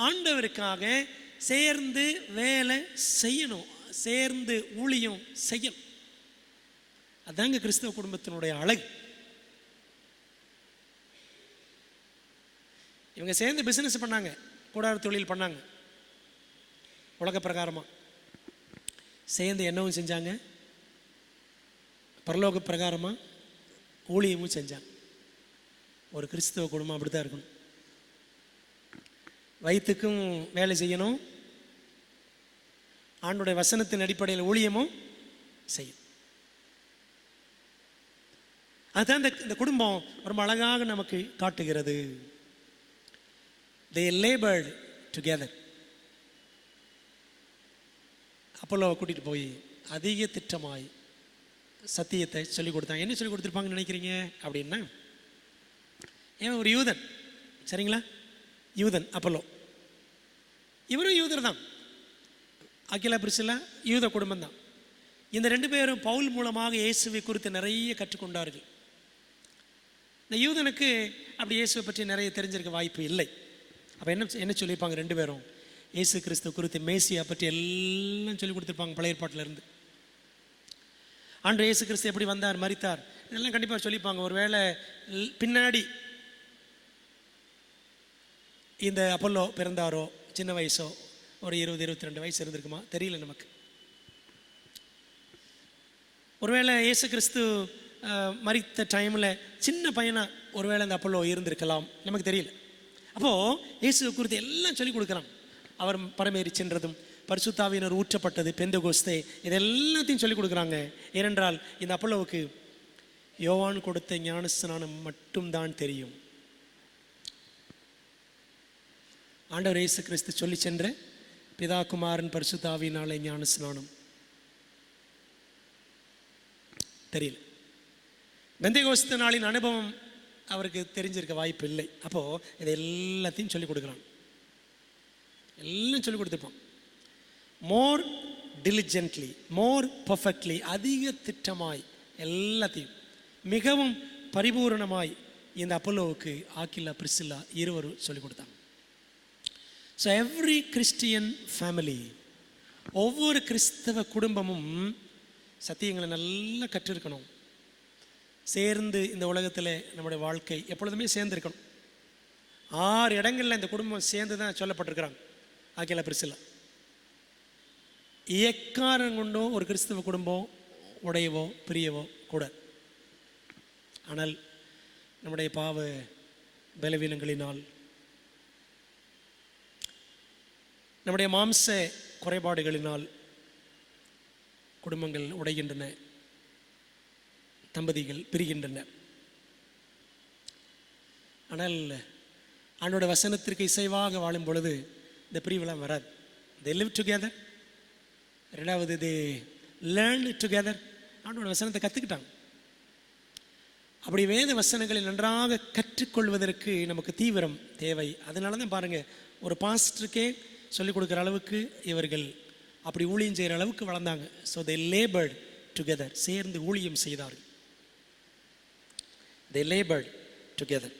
ஆண்டவருக்காக சேர்ந்து வேலை செய்யணும், சேர்ந்து ஊழியம் செய்யணும். அதாங்க கிறிஸ்தவ குடும்பத்தினுடைய அழகு. இவங்க சேர்ந்து பிஸ்னஸ் பண்ணாங்க, கூடார தொழில் பண்ணாங்க, உலக பிரகாரமாக சேர்ந்து என்னவும் செஞ்சாங்க, பரலோக பிரகாரமாக ஊழியமும் செஞ்சாங்க. ஒரு கிறிஸ்தவ குடும்பம் அப்படி தான் இருக்கணும். வயிற்றுக்கும் வேலை செய்யணும், ஆண்டுடைய வசனத்தின் அடிப்படையில் ஊழியமும் செய்யும். அதுதான் இந்த குடும்பம் ரொம்ப அழகாக நமக்கு காட்டுகிறது. They labored together. அப்போலோவை கூட்டிகிட்டு போய் அதிக திட்டமாய் சத்தியத்தை சொல்லிக் கொடுத்தாங்க. என்ன சொல்லிக் கொடுத்துருப்பாங்கன்னு நினைக்கிறீங்க அப்படின்னா, ஏன் ஒரு யூதன், சரிங்களா, யூதன் அப்போலோ, இவரும் யூதர் தான். அகிலா பிரிசிலா யூத குடும்பம் தான். இந்த ரெண்டு பேரும் பவுல் மூலமாக இயேசுவை குறித்து நிறைய கற்றுக்கொண்டார்கள். இந்த யூதனுக்கு அப்படி இயேசுவை பற்றி நிறைய தெரிஞ்சிருக்க வாய்ப்பு இல்லை. அப்போ என்ன சொல்லியிருப்பாங்க ரெண்டு பேரும்? இயேசு கிறிஸ்து குறித்து, மேசியா பற்றி எல்லாம் சொல்லி கொடுத்துருப்பாங்க பழைய ஏற்பாட்டிலேருந்து. ஆண்டவர் இயேசு கிறிஸ்து எப்படி வந்தார், மரித்தார், இதெல்லாம் கண்டிப்பாக சொல்லிப்பாங்க. ஒருவேளை பின்னாடி இந்த அப்போலோ பிறந்தாரோ, சின்ன வயசோ, ஒரு 20-22 வயசு இருந்திருக்குமா தெரியல நமக்கு. ஒருவேளை இயேசு கிறிஸ்து மரித்த டைமில் சின்ன பையனா ஒருவேளை அந்த அப்போலோ இருந்திருக்கலாம், நமக்கு தெரியல. அப்போது இயேசு குறித்து எல்லாம் சொல்லிக் கொடுக்குறான். அவர் பரமேறி சென்றதும், பரிசுத்தாவியினர் ஊற்றப்பட்டது, பெந்தெகோஸ்தே, இது எல்லாத்தையும் சொல்லிக் கொடுக்குறாங்க. ஏனென்றால் இந்த அப்போலோவுக்கு யோவான் கொடுத்த ஞானஸ்நானம் மட்டும்தான் தெரியும். ஆண்டவர் இயேசு கிறிஸ்து சொல்லி சென்ற பிதா குமாரன் பரிசுத்தாவியினாலே ஞானஸ்நானம் தெரியல. பெந்தெகோஸ்தே நாளின் அனுபவம் அவருக்கு தெரிஞ்சிருக்க வாய்ப்பு இல்லை. அப்போது இதை எல்லாத்தையும் சொல்லிக் கொடுக்குறான், எல்லாம் சொல்லிக் கொடுத்துருப்பான். மோர் டிலிஜென்ட்லி, மோர் பர்ஃபெக்ட்லி, அதிக திட்டமாய் எல்லாத்தையும் மிகவும் பரிபூரணமாய் இந்த அப்போலோவுக்கு ஆக்கிலா பிரிசில்லா இருவரும் சொல்லிக் கொடுத்தாங்க. ஸோ எவ்ரி கிறிஸ்டியன் ஃபேமிலி, ஒவ்வொரு கிறிஸ்தவ குடும்பமும் சத்தியங்களை நல்லா கற்றிருக்கணும். சேர்ந்து இந்த உலகத்தில் நம்முடைய வாழ்க்கை எப்பொழுதுமே சேர்ந்துருக்கணும். 6 இடங்களில் இந்த குடும்பம் சேர்ந்து தான் சொல்லப்பட்டிருக்கிறாங்க. ஆக்கிலா பிரிசில்லா எக்காரம் கொண்டோ ஒரு கிறிஸ்தவ குடும்பம் உடையவோ பிரியவோ கூட. ஆனால் நம்முடைய பாவ பலவீனங்களினால், நம்முடைய மாம்ச குறைபாடுகளினால் குடும்பங்கள் உடைகின்றன, தம்பதிகள் பிரிகின்றன. ஆனால் ஆண்டோட வசனத்திற்கு இசைவாக வாழும் பொழுது இந்த பிரிவெல்லாம் வராது. they live together. ரெண்டாவது they learn together. ஆண்டோட வசனத்தை கற்றுக்கிட்டாங்க. அப்படி வேத வசனங்களை நன்றாக கற்றுக்கொள்வதற்கு நமக்கு தீவிரம் தேவை. அதனால தான் பாருங்கள், ஒரு பாஸ்டருக்கே சொல்லிக் கொடுக்குற அளவுக்கு இவர்கள் அப்படி ஊழியம் செய்கிற அளவுக்கு வளர்ந்தாங்க. ஸோ they labored together, சேர்ந்து ஊழியம் செய்தார்கள். they labored together.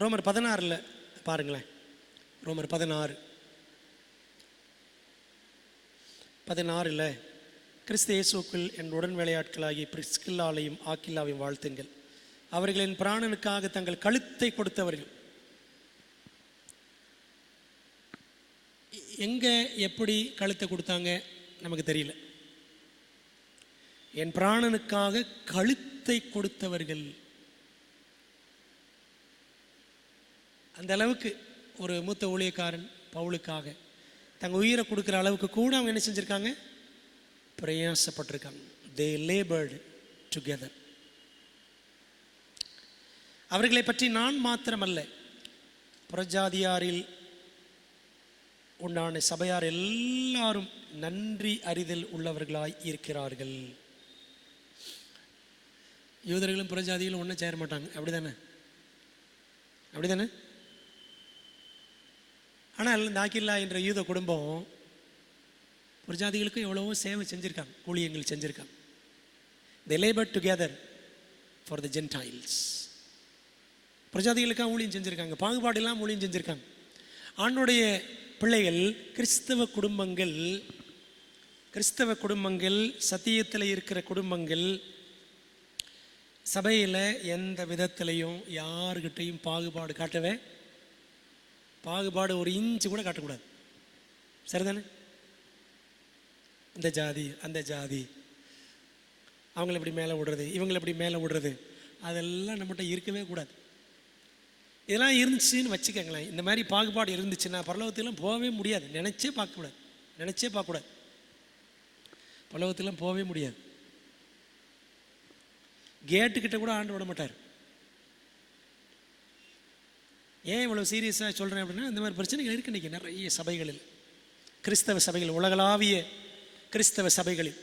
ரோமர் 16 பாருங்களேன். ரோமர் 16 கிறிஸ்து இயேசுக்குள் என் உடன் வேலையாட்களாகி பிரிஸ்கில்லாவையும் ஆக்கில்லாவையும் வாழ்த்துங்கள். அவர்களின் பிராணனுக்காக தங்கள் கழுத்தை கொடுத்தவர்கள். எங்கே எப்படி கழுத்தை கொடுத்தாங்க நமக்கு தெரியல. என் பிராணனுக்காக கழுத்தை கொடுத்தவர்கள். அந்த அளவுக்கு ஒரு மூத்த ஊழியக்காரன் பவுலுக்காக தங்கள் உயிரை கொடுக்குற அளவுக்கு கூட அவங்க என்ன செஞ்சுருக்காங்க, பிரயாசப்பட்டிருக்காங்க. they labored together. அவர்களை பற்றி நான் மாத்திரமல்ல, புறஜாதியாரில் உண்டான சபையார் எல்லாரும் நன்றி அறிதல் உள்ளவர்களாய் இருக்கிறார்கள். யூதர்களும் புறஜாதிகளும் ஒன்றும் சேர மாட்டாங்க, அப்படிதானே? அப்படிதானே? ஆனால் இந்த ஆக்கில்லா என்ற யூத குடும்பம் புறஜாதிகளுக்கும் எவ்வளவோ சேவை செஞ்சுருக்காங்க, ஊழியங்கள் செஞ்சுருக்காங்க. They labored together for the Gentiles. புறஜாதிகளுக்காக ஊழியம் செஞ்சுருக்காங்க, பாகுபாடெல்லாம் ஊழியம் செஞ்சுருக்காங்க. ஆணுடைய பிள்ளைகள் கிறிஸ்தவ குடும்பங்கள் சத்தியத்தில் இருக்கிற குடும்பங்கள் சபையில் எந்த விதத்திலையும் யாருக்கிட்டையும் பாகுபாடு ஒரு இன்ச்சு கூட காட்டக்கூடாது. சரிதானே? இந்த ஜாதி அந்த ஜாதி, அவங்கள இப்படி மேலே விடுறது, இவங்களை இப்படி மேலே விடுறது, அதெல்லாம் நம்மகிட்ட இருக்கவே கூடாது. இதெல்லாம் இருந்துச்சுன்னு வச்சுக்கோங்களேன், இந்த மாதிரி பாகுபாடு இருந்துச்சுன்னா பரலோகத்திலாம் போகவே முடியாது. நினச்சே பார்க்கக்கூடாது. பரலோகத்திலாம் போகவே முடியாது. கேட்டுக்கிட்ட கூட ஆண்டு விட மாட்டார். ஏன் இவ்வளோ சீரியஸாக சொல்கிறேன் அப்படின்னா, இந்த மாதிரி பிரச்சனைகள் இருக்கு இன்றைக்கி நிறைய சபைகளில், கிறிஸ்தவ சபைகள், உலகளாவிய கிறிஸ்தவ சபைகளில்.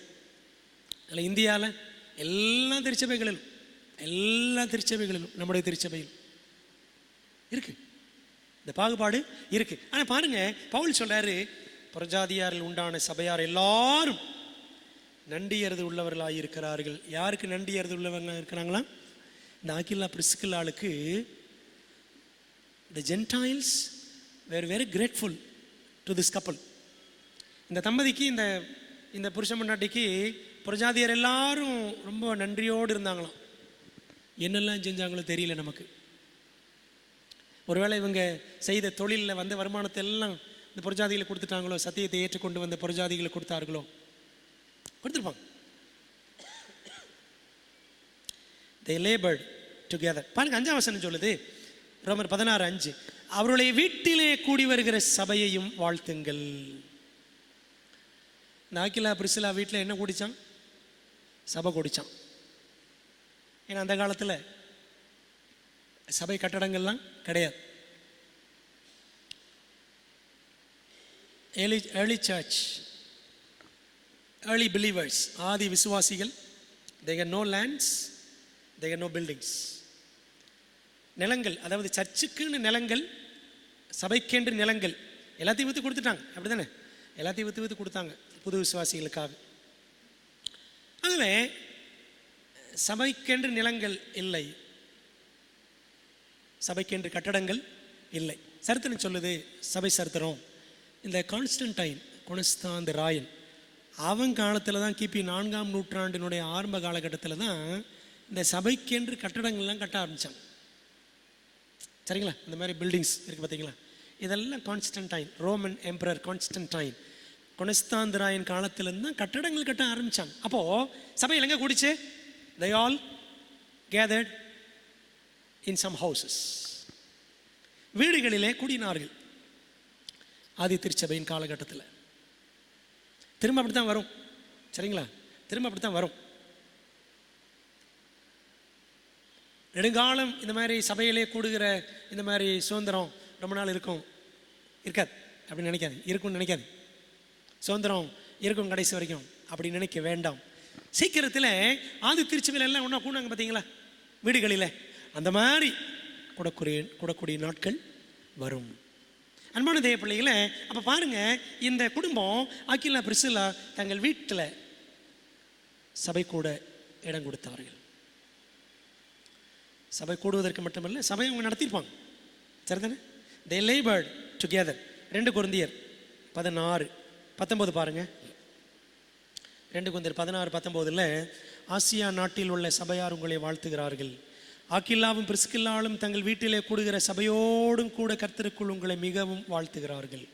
அதில் இந்தியாவில் எல்லா திருச்சபைகளிலும் நம்முடைய திருச்சபையில் இருக்குது இந்த பாகுபாடு இருக்குது. ஆனால் பாருங்கள், பவுல் சொல்கிறாரு, புறஜாதியாரில் உண்டான சபையார் எல்லாரும் நன்றியறது உள்ளவர்களாக இருக்கிறார்கள். யாருக்கு நன்றியறது உள்ளவர்களாக இருக்கிறாங்களா? இந்த Aquila பிரிஸ்கில்லாளுக்கு the Gentiles were very grateful to this couple. இந்த தம்பதிக்கு, இந்த புருஷ முன்னாட்டிக்கு புறஜாதியர் எல்லாரும் ரொம்ப நன்றியோடு இருந்தாங்களாம். என்னெல்லாம் செஞ்சாங்களோ தெரியல நமக்கு. ஒருவேளை இவங்க செய்த தொழிலில் வந்த வருமானத்தை எல்லாம் இந்த புறஜாதிகளை கொடுத்துட்டாங்களோ, சத்தியத்தை ஏற்றுக்கொண்டு வந்த புறஜாதிகளை கொடுத்தார்களோ, கொடுத்துருப்பாங்க. They labored together. பாருங்க, 5ஆம் வசனம் சொல்லுது, ரோமர் 16:5, அவருடைய வீட்டிலே கூடி வருகிற சபையையும் வாழ்த்துங்கள். இந்த ஆக்கில்லா பிரிஸ்கில்லா வீட்டில் என்ன கூடிச்சான்? சபை கூடிச்சான். ஏன்னா அந்த காலத்தில் சபை கட்டடங்கள்லாம் கிடையாது. early church, early believers, ஆதி விசுவாசிகள், they had no lands, they had no buildings. நிலங்கள், அதாவது சர்ச்சுக்குன்னு நிலங்கள், சபைக்கென்று நிலங்கள் எல்லாத்தையும் விற்று கொடுத்துட்டாங்க. அப்படி தானே? எல்லாத்தையும் விற்று கொடுத்தாங்க புது விசுவாசிகளுக்காக. ஆகவே சபைக்கென்று நிலங்கள் இல்லை, சபைக்கென்று கட்டடங்கள் இல்லை. சரித்திரம் சொல்லுது, சபை சரித்திரம், இந்த கொனஸ்தாந்த ராயன் அவன் காலத்தில் தான், கிபி 4ஆம் நூற்றாண்டினுடைய ஆரம்ப காலகட்டத்தில் தான் இந்த சபைக்கென்று கட்டடங்கள்லாம் கட்ட ஆரம்பித்தாங்க. சரிங்களா? இந்த மாதிரி பில்டிங்ஸ் இருக்குது பார்த்தீங்களா? இதெல்லாம் கான்ஸ்டன்டைன், ரோமன் எம்பரர் கான்ஸ்டன்டைன், கொனஸ்தாந்தராயன் காலத்திலேருந்து தான் கட்டடங்கள் கட்ட ஆரம்பித்தாங்க. அப்போது சபையில் எங்கே கூடிச்சு? they all gathered in some houses. வீடுகளிலே கூடினார்கள். ஆதி திருச்சபையின் காலகட்டத்தில் திரும்ப அப்படி தான் வரும். சரிங்களா? திரும்ப அப்படி தான் வரும். நெடுங்காலம் இந்த மாதிரி சபையிலே கூடுகிற இந்த மாதிரி சுதந்திரம் ரொம்ப நாள் இருக்காது அப்படின்னு நினைக்காது. இருக்கும்னு நினைக்காது. சுதந்திரம் இருக்கும் கடைசி வரைக்கும் அப்படி நினைக்க வேண்டாம். சீக்கிரத்தில் ஆதி திருச்சபையில் எல்லாம் ஒன்றா கூடாங்க பார்த்தீங்களா? வீடுகளில் அந்த மாதிரி கூடக்கூடிய நாட்கள் வரும். அன்பான தேவ பிள்ளைகளை, அப்போ பாருங்கள், இந்த குடும்பம் ஆக்கில்லா பிரிஸ்கில்லா தங்கள் வீட்டில் சபை கூட இடம் கொடுத்தார்கள். சபை கூடுவதற்கு மட்டுமல்ல, சபையை அவங்க நடத்தியிருப்பாங்க. சரிதானே? they labored together. 2 கொரிந்தியர் 16:19 பாருங்கள். 2 கொரிந்தியர் 16:19 ஆசியா நாட்டில் உள்ள சபையார் உங்களை வாழ்த்துகிறார்கள். ஆக்கில்லாவும் பிரிஸ்கில்லாலும் தங்கள் வீட்டிலே கூடுகிற சபையோடும் கூட கர்த்தருக்குள் உங்களை மிகவும் வாழ்த்துகிறார்கள்.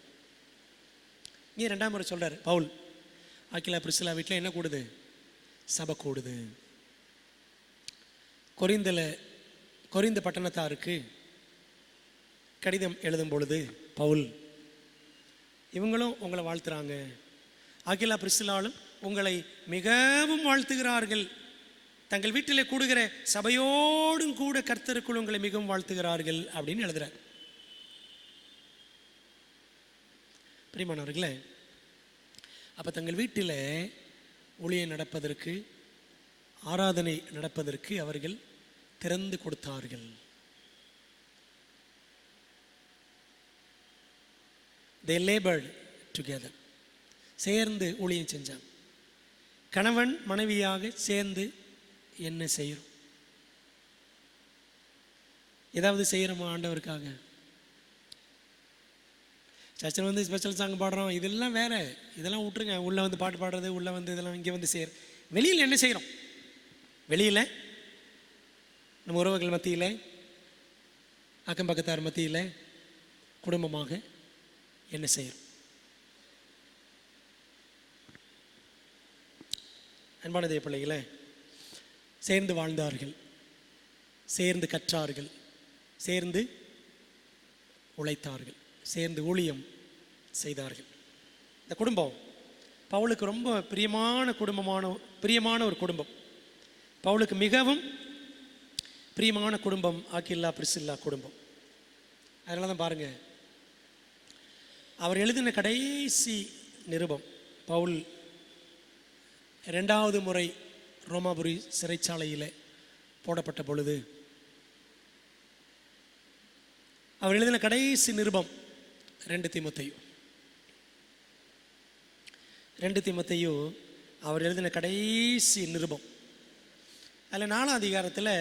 இங்கே 2ஆம் முறை சொல்கிறார் பவுல், ஆக்கில்லா பிரிஸ்கில்லா வீட்டில் என்ன கூடுது? சபை கூடுது. கொரிந்த பட்டணத்தாருக்கு கடிதம் எழுதும் பொழுது பவுல், இவங்களும் உங்களை வாழ்த்துறாங்க, ஆக்கில்லா பிரிஸ்கில்லாலும் உங்களை மிகவும் வாழ்த்துகிறார்கள், தங்கள் வீட்டில் கூடுகிற சபையோடும் கூட கர்த்தருக்குள் உங்களை மிகவும் வாழ்த்துகிறார்கள் அப்படின்னு எழுதுறார். பிரியமானவர்களே, அப்போ தங்கள் வீட்டில் ஊழியம் நடப்பதற்கு, ஆராதனை நடப்பதற்கு அவர்கள் திறந்து கொடுத்தார்கள். They labored together. சேர்ந்து ஊழியம் செஞ்சாங்க. கணவன் மனைவியாக சேர்ந்து என்ன செய்கிறோம்? ஏதாவது செய்கிறோமா ஆண்டவருக்காக? சர்ச்சில் வந்து ஸ்பெஷல் சாங் பாடுறோம், இதெல்லாம் வேற, இதெல்லாம் விட்டுருங்க. உள்ளே வந்து பாட்டு பாடுறது, உள்ளே வந்து இதெல்லாம் இங்கே வந்து செய்கிற. வெளியில் என்ன செய்கிறோம்? வெளியில் நம்ம உறவுகள் மத்தியில், அக்கம் பக்கத்தார் மத்தியில், குடும்பமாக என்ன செய்கிறோம்? அன்பான தேவ பிள்ளைகளே, சேர்ந்து வாழ்ந்தார்கள், சேர்ந்து கற்றார்கள், சேர்ந்து உழைத்தார்கள், சேர்ந்து ஊழியம் செய்தார்கள். இந்த குடும்பம் பவுலுக்கு ரொம்ப பிரியமான ஒரு குடும்பம். பவுலுக்கு மிகவும் பிரியமான குடும்பம் ஆக்கில்லா பிரிசில்லா குடும்பம். அதனால தான் பாருங்கள், அவர் எழுதின கடைசி நிருபம், பவுல் 2வது முறை ரோமாபுரி சிறைச்சாலையில் போடப்பட்ட பொழுது அவர் எழுதின கடைசி நிருபம் 2 தீமோத்தேயு அவர் எழுதின கடைசி நிருபம். அதில் 4ஆம் அதிகாரத்தில்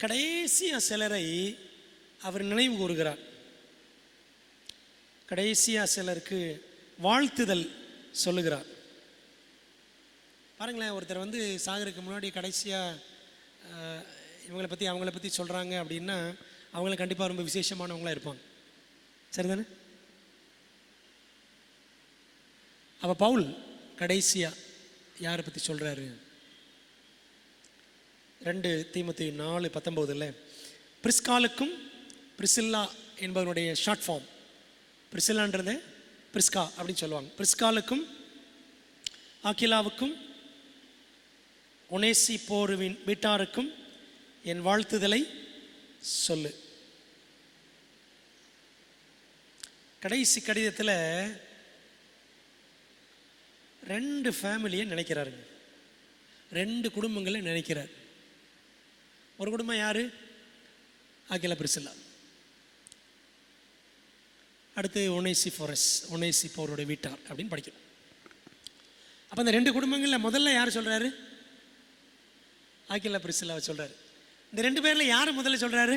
கடைசியாக சிலரை அவர் நினைவு கூறுகிறார். கடைசியாக சிலருக்கு வாழ்த்துதல் சொல்லுகிறார். பாருங்களேன், ஒருத்தர் வந்து சாகருக்கு முன்னாடி கடைசியாக இவங்களை பற்றி அவங்கள பற்றி சொல்கிறாங்க அப்படின்னா அவங்கள கண்டிப்பாக ரொம்ப விசேஷமானவங்களாக இருப்பாங்க. சரிதானே? அப்போ பவுல் கடைசியாக யாரை பற்றி சொல்கிறாரு? 2 தீமோத்தேயு 4:19 பிரிஸ்காலுக்கும், பிரிசில்லா என்பவனுடைய ஷார்ட் ஃபார்ம், பிரிசில்லான்றத பிரிஸ்கா அப்படின்னு சொல்லுவாங்க. பிரிஸ்காலுக்கும் ஆக்கிலாவுக்கும் ஒனேசிபோருவின் வீட்டாருக்கும் என் வாழ்த்துதலை சொல்லு. கடைசி கடிதத்தில் 2 ஃபேமிலியை நினைக்கிறாருங்க, 2 குடும்பங்களை நினைக்கிறார். ஒரு குடும்பம் யாரு? Aquila Priscilla. அடுத்து ஒனேசிபோருடைய வீட்டார் அப்படின்னு படிக்கணும். அப்போ இந்த 2 குடும்பங்களில் முதல்ல யார் சொல்கிறாரு? ஆக்கிலா பிரிசில்லாவை சொல்கிறாரு. இந்த 2 பேரில் யார் முதல்ல சொல்கிறாரு?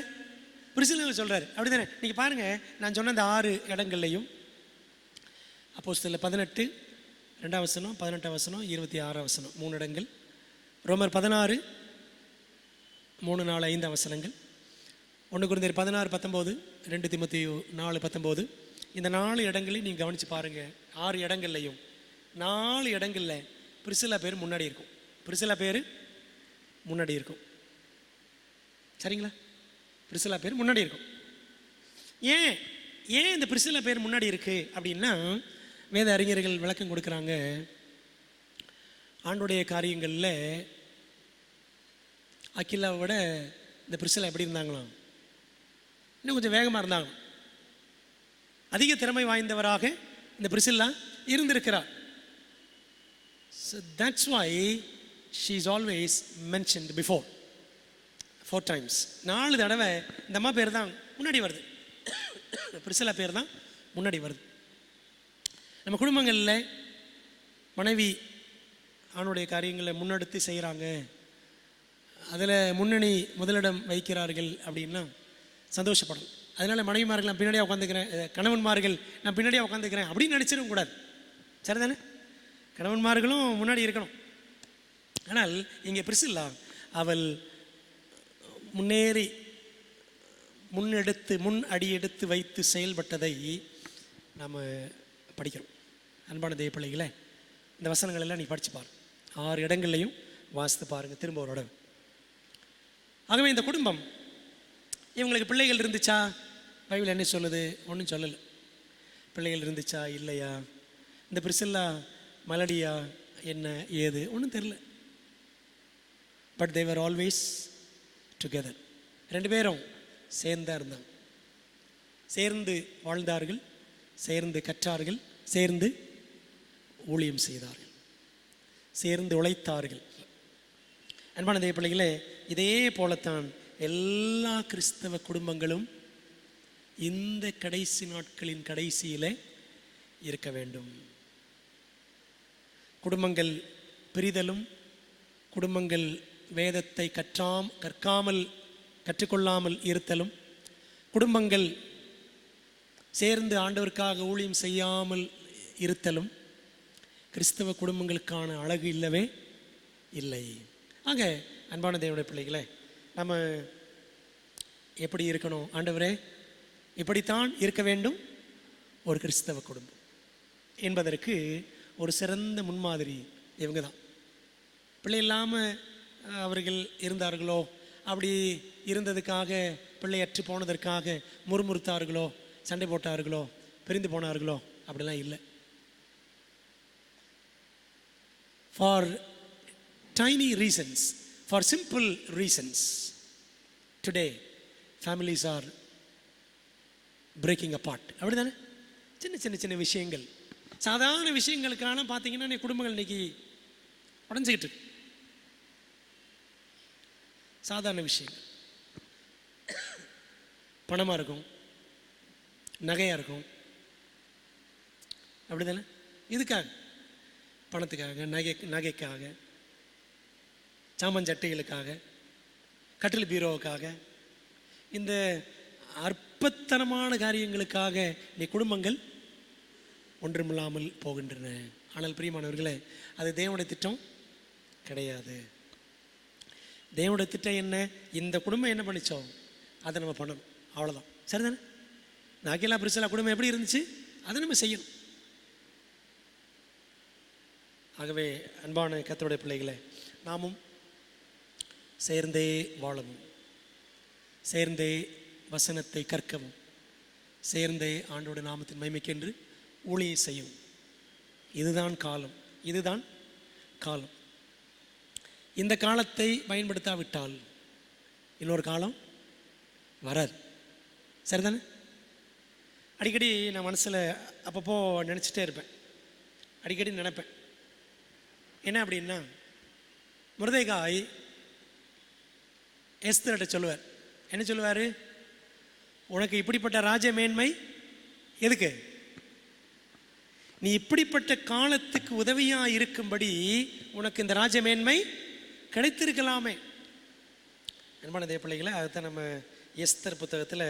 பிரிசில்லாவை சொல்கிறாரு. அப்படி தானே? நீங்கள் பாருங்கள், நான் சொன்ன இந்த 6 இடங்கள்லையும் அப்போஸ்தலர் 18 2ஆம் வசனம், 18ஆம் வசனம், 26ஆம் வசனம் 3 இடங்கள், ரோமர் 16 3, 4, 5 வசனங்கள், 1 கொரிந்தியர் 16, 19, 2 தீமோத்தேயு 4, 19. இந்த 4 இடங்களையும் நீங்கள் கவனித்து பாருங்கள். 6 இடங்கள்லையும் 4 இடங்களில் பிரிசில்லா பேர் முன்னாடி இருக்கும். பிரிசில்லா பேர் முன்னாடி இருக்கும். சரிங்களா? பிரிசில்லா பேர் முன்னாடி இருக்கும். ஏன் இந்த பிரிசில்லா பேர் முன்னாடி இருக்குது அப்படின்னா, வேத அறிஞர்கள் விளக்கம் கொடுக்குறாங்க. ஆண்டுடைய காரியங்களில் அக்கில்லாவை விட இந்த பிரிசில்லா எப்படி இருந்தாங்களாம்? இன்னும் கொஞ்சம் வேகமாக இருந்தாங்க. அதிக திறமை வாய்ந்தவராக இந்த பிரிசில்லா இருந்திருக்கிறார். So that's why she is always mentioned before 4 times. 4 தடவை இந்த அம்மா பேர் தான் முன்னாடி வருது. பிரிசில்லா பேர் தான் முன்னாடி வருது. நம்ம குடும்பங்களில் மனைவி ஆணுடைய காரியங்களை முன்னெடுத்து செய்கிறாங்க, அதில் முதலிடம் வைக்கிறார்கள் அப்படின்னா சந்தோஷப்படணும். அதனால் மனைவிமார்கள் நான் பின்னாடியே உட்காந்துக்கிறேன், கணவன்மார்கள் நான் பின்னாடியே உட்காந்துக்கிறேன் அப்படின்னு நினச்சிடவும் கூடாது. சரிதானே? கணவன்மார்களும் முன்னாடி இருக்கணும். ஆனால் இங்கே பிரிசில்லா அவள் முன் அடி எடுத்து வைத்து செயல்பட்டதை நாம் படிக்கிறோம். அன்பான தேவ பிள்ளைகளே, இந்த வசனங்கள் எல்லாம் நீ படித்து பாரு. 6 இடங்கள்லையும் வாசித்து பாருங்கள் திரும்ப ஒரு இடம். ஆகவே இந்த குடும்பம், இவங்களுக்கு பிள்ளைகள் இருந்துச்சா? பைபிள் என்ன சொல்லுது? ஒன்றும் சொல்லலை. பிள்ளைகள் இருந்துச்சா இல்லையா, இந்த பிரிசில்லா மலடியா என்ன ஏது ஒன்றும் தெரில. But they were always together. ரெண்டு பேரும் சேர்ந்தா இருந்தாங்க, சேர்ந்து வாழ்ந்தார்கள், சேர்ந்து கற்றார்கள், சேர்ந்து ஊழியம் செய்தார்கள், சேர்ந்து உழைத்தார்கள். அன்பான தேவ பிள்ளைகளே, இதே போலத்தான் எல்லா கிறிஸ்தவ குடும்பங்களும் இந்த கடைசி நாட்களின் கடைசியில் இருக்க வேண்டும். குடும்பங்கள் பிரிதலும், குடும்பங்கள் வேதத்தை கற்காமல் கற்றுக்கொள்ளாமல் இருத்தலும், குடும்பங்கள் சேர்ந்து ஆண்டவருக்காக ஊழியம் செய்யாமல் இருத்தலும் கிறிஸ்தவ குடும்பங்களுக்கான அழகு இல்லவே இல்லை. ஆக அன்பான தேவனுடைய பிள்ளைகளே, நம்ம எப்படி இருக்கணும்? ஆண்டவரே, இப்படித்தான் இருக்க வேண்டும் ஒரு கிறிஸ்தவ குடும்பம் என்பதற்கு ஒரு சிறந்த முன்மாதிரி இவங்க தான். பிள்ளை இல்லாமல் அவர்கள் இருந்தார்களோ, அப்படி இருந்ததுக்காக, பிள்ளையற்று போனதற்காக முறுமுறுத்தார்களோ, சண்டை போட்டார்களோ, பிரிந்து போனார்களோ, அப்படிலாம் இல்லை. For tiny reasons, for simple reasons, today families are breaking apart. அப்படி தானே? சின்ன சின்ன சின்ன விஷயங்கள், சாதாரண விஷயங்களுக்கான பார்த்தீங்கன்னா குடும்பங்கள் இன்னைக்கு உடஞ்சிக்கிட்டு இருக்கு. சாதாரண விஷயங்கள், பணமாக இருக்கும், நகையாக இருக்கும், அப்படி தானே? இதுக்காக, பணத்துக்காக, நகைக்காக, சாமான் சட்டைகளுக்காக, கட்டில் பீரோவுக்காக, இந்த அற்பத்தனமான காரியங்களுக்காக நீ குடும்பங்கள் ஒன்றுமில்லாமல் போகின்றன. ஆனால் பிரியமானவர்களே, அது தேவனுடைய திட்டம் கிடையாது. தேவனுடைய திட்டம் என்ன? இந்த குடும்பம் என்ன பண்ணிச்சோம் அதை நம்ம பண்ணணும், அவ்வளோதான். சரிதானே? நாக்கிலா பிரிசலா குடும்பம் எப்படி இருந்துச்சு அதை நம்ம செய்யணும். ஆகவே அன்பான கர்த்தருடைய பிள்ளைகளே, நாமும் சேர்ந்தே வாழவும், சேர்ந்தே வசனத்தை கற்கவும், சேர்ந்தே ஆண்டோட நாமத்தின் மகிமைக்கென்று ஊழியம் செய்யும். இதுதான் காலம், இதுதான் காலம். இந்த காலத்தை பயன்படுத்தாவிட்டால் இன்னொரு காலம் வராது. சரிதானே? அடிக்கடி நான் மனசில் அப்பப்போ நினச்சிட்டே இருப்பேன், அடிக்கடி நினைப்பேன். என்ன அப்படின்னா, முருதைகாய் எஸ்தர்கிட்ட சொல்லுவார். என்ன சொல்லுவார்? உனக்கு இப்படிப்பட்ட ராஜ மேன்மை எதுக்கு? நீ இப்படிப்பட்ட காலத்துக்கு உதவியாக இருக்கும்படி உனக்கு இந்த ராஜ மேன்மை கிடைத்திருக்கலாமே. அன்பான தேவ பிள்ளைகளை, அதுதான் நம்ம எஸ்தர் புத்தகத்தில்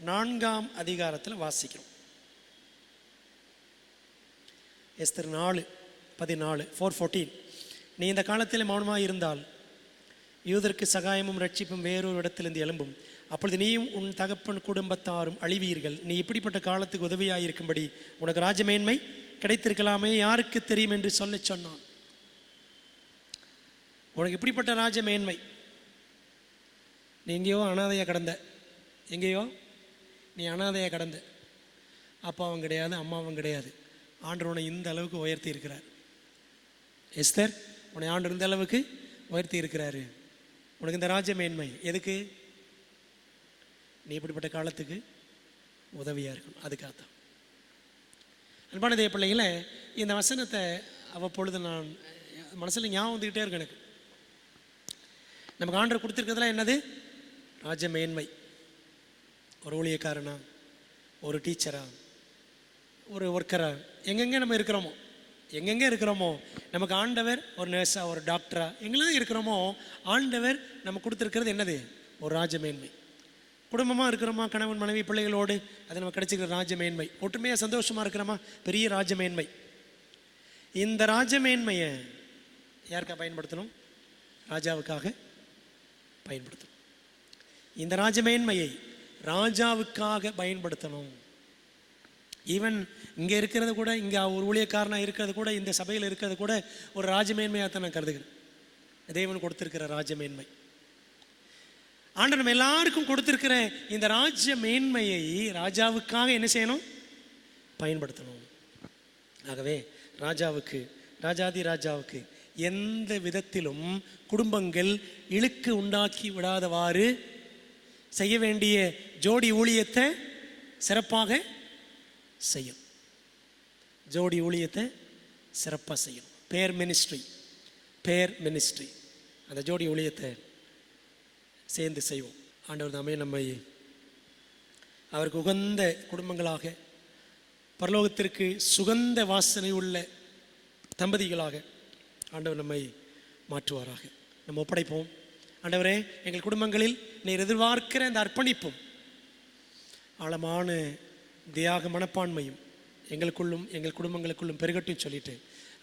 4ஆம் அதிகாரத்தில் வாசிக்கிறோம். எஸ்தர் 4:14, 4:14. நீ இந்த காலத்தில் மௌனமாக இருந்தால் யூதருக்கு சகாயமும் ரட்சிப்பும் வேறொரு இடத்திலிருந்து எழும்பும். அப்பொழுது நீயும் உன் தகப்பன் குடும்பத்தாரும் அழிவீர்கள். நீ இப்படிப்பட்ட காலத்துக்கு உதவியாக இருக்கும்படி உனக்கு ராஜமேன்மை கிடைத்திருக்கலாமே, யாருக்கு தெரியும் என்று சொல்ல சொன்னான். உனக்கு இப்படிப்பட்ட ராஜமேன்மை, நீ எங்கேயோ அனாதையாக கடந்த, எங்கேயோ நீ அனாதையாக கடந்த, அப்பாவும் கிடையாது, அம்மாவும் கிடையாது. ஆண்டவர் உன்னை இந்த அளவுக்கு உயர்த்தி இருக்கிறார். எஸ்தர், உன்னை ஆண்டவர் இந்த அளவுக்கு உயர்த்தி இருக்கிறாரு. உனக்கு இந்த ராஜமேன்மை எதுக்கு? நீ இப்படிப்பட்ட காலத்துக்கு உதவியாக இருக்கணும். அதுக்காகத்தான். அன்பான தேவ பிள்ளைகளை, இந்த வசனத்தை அவ்வப்பொழுது நான் மனசில் ஞாபகம் வந்துக்கிட்டே இருக்கு. எனக்கு நமக்கு ஆண்டவர் கொடுத்துருக்கிறதுலாம் என்னது? ராஜமேன்மை. ஒரு ஊழியக்காரனா, ஒரு டீச்சரா, ஒரு ஒர்க்கரா, எங்கெங்கே நம்ம இருக்கிறோமோ, எங்கெங்கே இருக்கிறோமோ நமக்கு ஆண்டவர், ஒரு நர்ஸா, ஒரு டாக்டரா, எங்கெல்லாம் இருக்கிறோமோ ஆண்டவர் நம்ம கொடுத்துருக்கிறது என்னது? ஒரு ராஜமேன்மை. குடும்பமாக இருக்கிறோமா, கணவன் மனைவி பிள்ளைகளோடு, அது நம்ம கிடைச்சிக்கிற ராஜமேன்மை. ஒற்றுமையாக சந்தோஷமாக இருக்கிறோமா, பெரிய ராஜமேன்மை. இந்த ராஜமேன்மையை யாருக்காக பயன்படுத்தணும்? ராஜாவுக்காக பயன்படுத்தணும். இந்த ராஜமேன்மையை ராஜாவுக்காக பயன்படுத்தணும். ஈவன் இங்கே இருக்கிறது கூட, இங்கே ஒரு ஊழியக்காரனாக இருக்கிறது கூட, இந்த சபையில் இருக்கிறது கூட ஒரு ராஜமேன்மையாக தான் நான் கருதுகிறேன். தேவன் கொடுத்திருக்கிற ராஜமேன்மை. ஆண்டவர் நம்ம எல்லாருக்கும் கொடுத்திருக்கிற இந்த ராஜமேன்மையை ராஜாவுக்காக என்ன செய்யணும்? பயன்படுத்தணும். ஆகவே ராஜாவுக்கு, ராஜாதி ராஜாவுக்கு எந்த விதத்திலும் குடும்பங்கள் இழுக்கு உண்டாக்கி விடாதவாறு செய்ய வேண்டிய ஜோடி ஊழியத்தை சிறப்பாக செய்யும். ஜோடி ஊழியத்தை சிறப்பாக செய்யும். பேர் மினிஸ்ட்ரி அந்த ஜோடி ஊழியத்தை சேர்ந்து செய்வோம். ஆண்டவர் தாமே நம்மை அவருக்கு உகந்த குடும்பங்களாக, பரலோகத்திற்கு சுகந்த வாசனை உள்ள தம்பதிகளாக ஆண்டவர் நம்மை மாற்றுவாராக. நம்ம ஒப்படைப்போம். ஆண்டவரே, எங்கள் குடும்பங்களில் நீர் எதிர்பார்க்கிற அந்த அர்ப்பணிப்பும் ஆழமான தியாக மனப்பான்மையும் எங்களுக்குள்ளும் எங்கள் குடும்பங்களுக்குள்ளும் பெருகட்டும் சொல்லிட்டு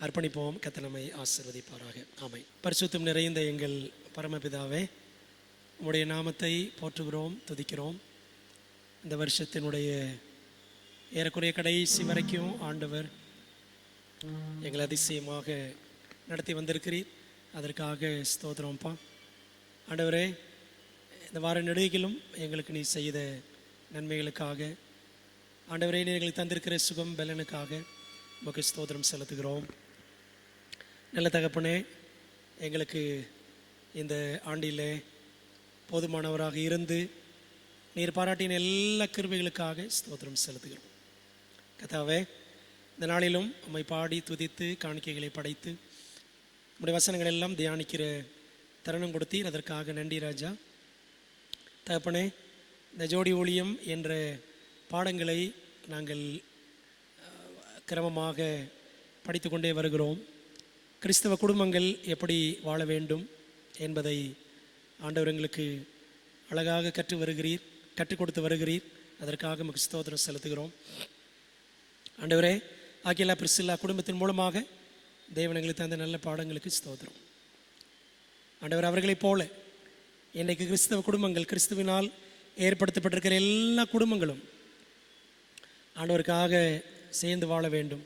அர்ப்பணிப்போம். கர்த்தர் நம்மை ஆசீர்வதிப்பாராக. ஆமென். பரிசுத்தம் நிறைந்த எங்கள் பரமபிதாவே, உம்முடைய நாமத்தை போற்றுகிறோம், துதிக்கிறோம். இந்த வருஷத்தினுடைய ஏறக்குறைய கடைசி வரைக்கும் ஆண்டவர் எங்களை அதிசயமாக நடத்தி வந்திருக்கிறீர். அதற்காக ஸ்தோத்திரம்ப்பா. ஆண்டவரே, இந்த வார நெடுகிலும் எங்களுக்கு நீ செய்த நன்மைகளுக்காக, ஆண்டவரே, நீ எங்களுக்கு தந்திருக்கிற சுகம் பலனுக்காக உமக்கு ஸ்தோத்திரம் செலுத்துகிறோம். நல்ல தகப்பனே, எங்களுக்கு இந்த ஆண்டிலே போதுமானவராக இருந்து நீர் பாராட்டின எல்லா கிருபைகளுக்காக ஸ்தோத்திரம் செலுத்துகிறோம். கர்த்தாவே, இந்த நாளிலும் உம்மை பாடி துதித்து காணிக்கைகளை படைத்து உம்முடைய வசனங்கள் எல்லாம் தியானிக்கிற தருணம் கொடுத்தீர். அதற்காக நன்றி ராஜா. தகப்பனே, இந்த ஜோடி ஊழியம் என்ற பாடங்களை நாங்கள் கிரமமாக படித்து கொண்டே வருகிறோம். கிறிஸ்தவ குடும்பங்கள் எப்படி வாழ வேண்டும் என்பதை ஆண்டவர் எங்களுக்கு அழகாக கற்றுக் கொடுத்து வருகிறீர். அதற்காக நமக்கு ஸ்தோத்திரம் செலுத்துகிறோம். ஆண்டவரே, ஆகியலா பிரிசில்லா குடும்பத்தின் மூலமாக தேவன் எங்களுக்கு தந்த நல்ல பாடங்களுக்கு ஸ்தோத்திரம். ஆண்டவர், அவர்களைப் போல இன்றைக்கு கிறிஸ்தவ குடும்பங்கள், கிறிஸ்துவினால் ஏற்படுத்தப்பட்டிருக்கிற எல்லா குடும்பங்களும் ஆண்டவருக்காக சேர்ந்து வாழ வேண்டும்.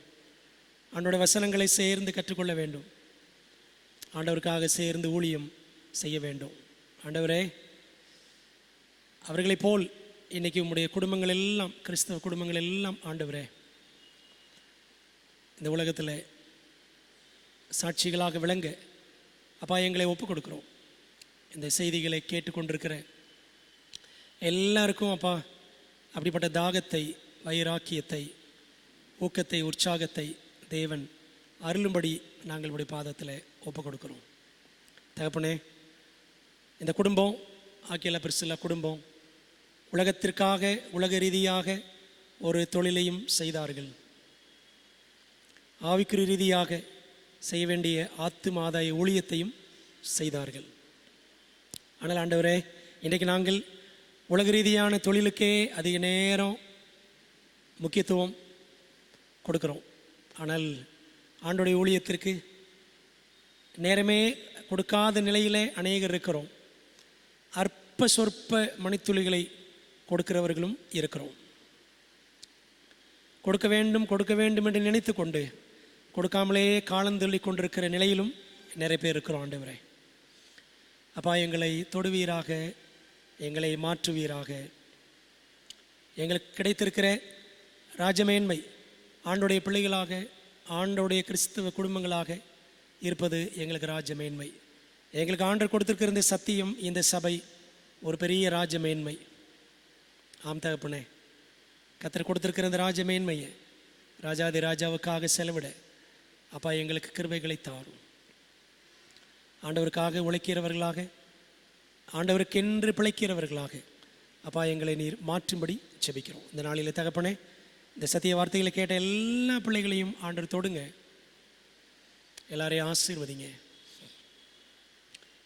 ஆண்டவருடைய வசனங்களை சேர்ந்து கற்றுக்கொள்ள வேண்டும். ஆண்டவருக்காக சேர்ந்து ஊழியம் செய்ய வேண்டும். ஆண்டவரே, அவர்களைப் போல் இன்றைக்கி உம்முடைய குடும்பங்கள் எல்லாம், கிறிஸ்தவ குடும்பங்கள் எல்லாம் ஆண்டவரே, இந்த உலகத்தில் சாட்சிகளாக விளங்க அப்பா எங்களை ஒப்புக் கொடுக்குறோம். இந்த செய்திகளை கேட்டுக்கொண்டிருக்கிற எல்லாருக்கும் அப்பா அப்படிப்பட்ட தாகத்தை, வைராக்கியத்தை, ஊக்கத்தை, உற்சாகத்தை தேவன் அருளும்படி நாங்கள் உடைய பாதத்தில் ஒப்புக் கொடுக்குறோம். தகப்பனே, இந்த குடும்பம், ஆக்கியலா பிரிசில்லா குடும்பம் உலகத்திற்காக, உலக ரீதியாக ஒரு தொழிலையும் செய்தார்கள். ஆவிக்குரிய ரீதியாக செய்ய வேண்டிய ஆத்தும ஆதாய ஊழியத்தையும் செய்தார்கள். ஆனால் ஆண்டவரே, இன்றைக்கு நாங்கள் உலக ரீதியான தொழிலுக்கே அதிக நேரம் முக்கியத்துவம் கொடுக்குறோம். ஆனால் ஆண்டோடைய ஊழியத்திற்கு நேரமே கொடுக்காத நிலையில் அநேகர் இருக்கிறோம். அற்ப சொற்ப மணித்துளிகளை கொடுக்கிறவர்களும் இருக்கிறோம். கொடுக்க வேண்டும் என்று நினைத்து கொண்டு கொடுக்காமலே காலந்தள்ளி கொண்டிருக்கிற நிலையிலும் நிறைய பேர் இருக்கிறோம். ஆண்டவரே, அப்பா, எங்களை தொடுவீராக, எங்களை மாற்றுவீராக. எங்களுக்கு கிடைத்திருக்கிற ராஜமேன்மை ஆண்டோடைய பிள்ளைகளாக, ஆண்டோடைய கிறிஸ்தவ குடும்பங்களாக இருப்பது எங்களுக்கு ராஜமேன்மை. எங்களுக்கு ஆண்டவர் கொடுத்திருக்கிற இந்த சத்தியம், இந்த சபை ஒரு பெரிய ராஜமேன்மை. ஆம் தகப்பனே, கர்த்தர் கொடுத்திருக்கிற இந்த ராஜமேன்மையை ராஜாதி ராஜாவுக்காக செலவிட அப்பா எங்களுக்கு கிருபைகளை தாரும். ஆண்டவருக்காக உழைக்கிறவர்களாக, ஆண்டவருக்கென்று பிழைக்கிறவர்களாக அப்பா எங்களை நீர் மாற்றும்படி ஜெபிக்கிறோம். இந்த நாளில் தகப்பனே, இந்த சத்திய வார்த்தைகளை கேட்ட எல்லா பிள்ளைகளையும் ஆண்டவர் தொடுங்க, எல்லாரையும் ஆசீர்வதிங்க.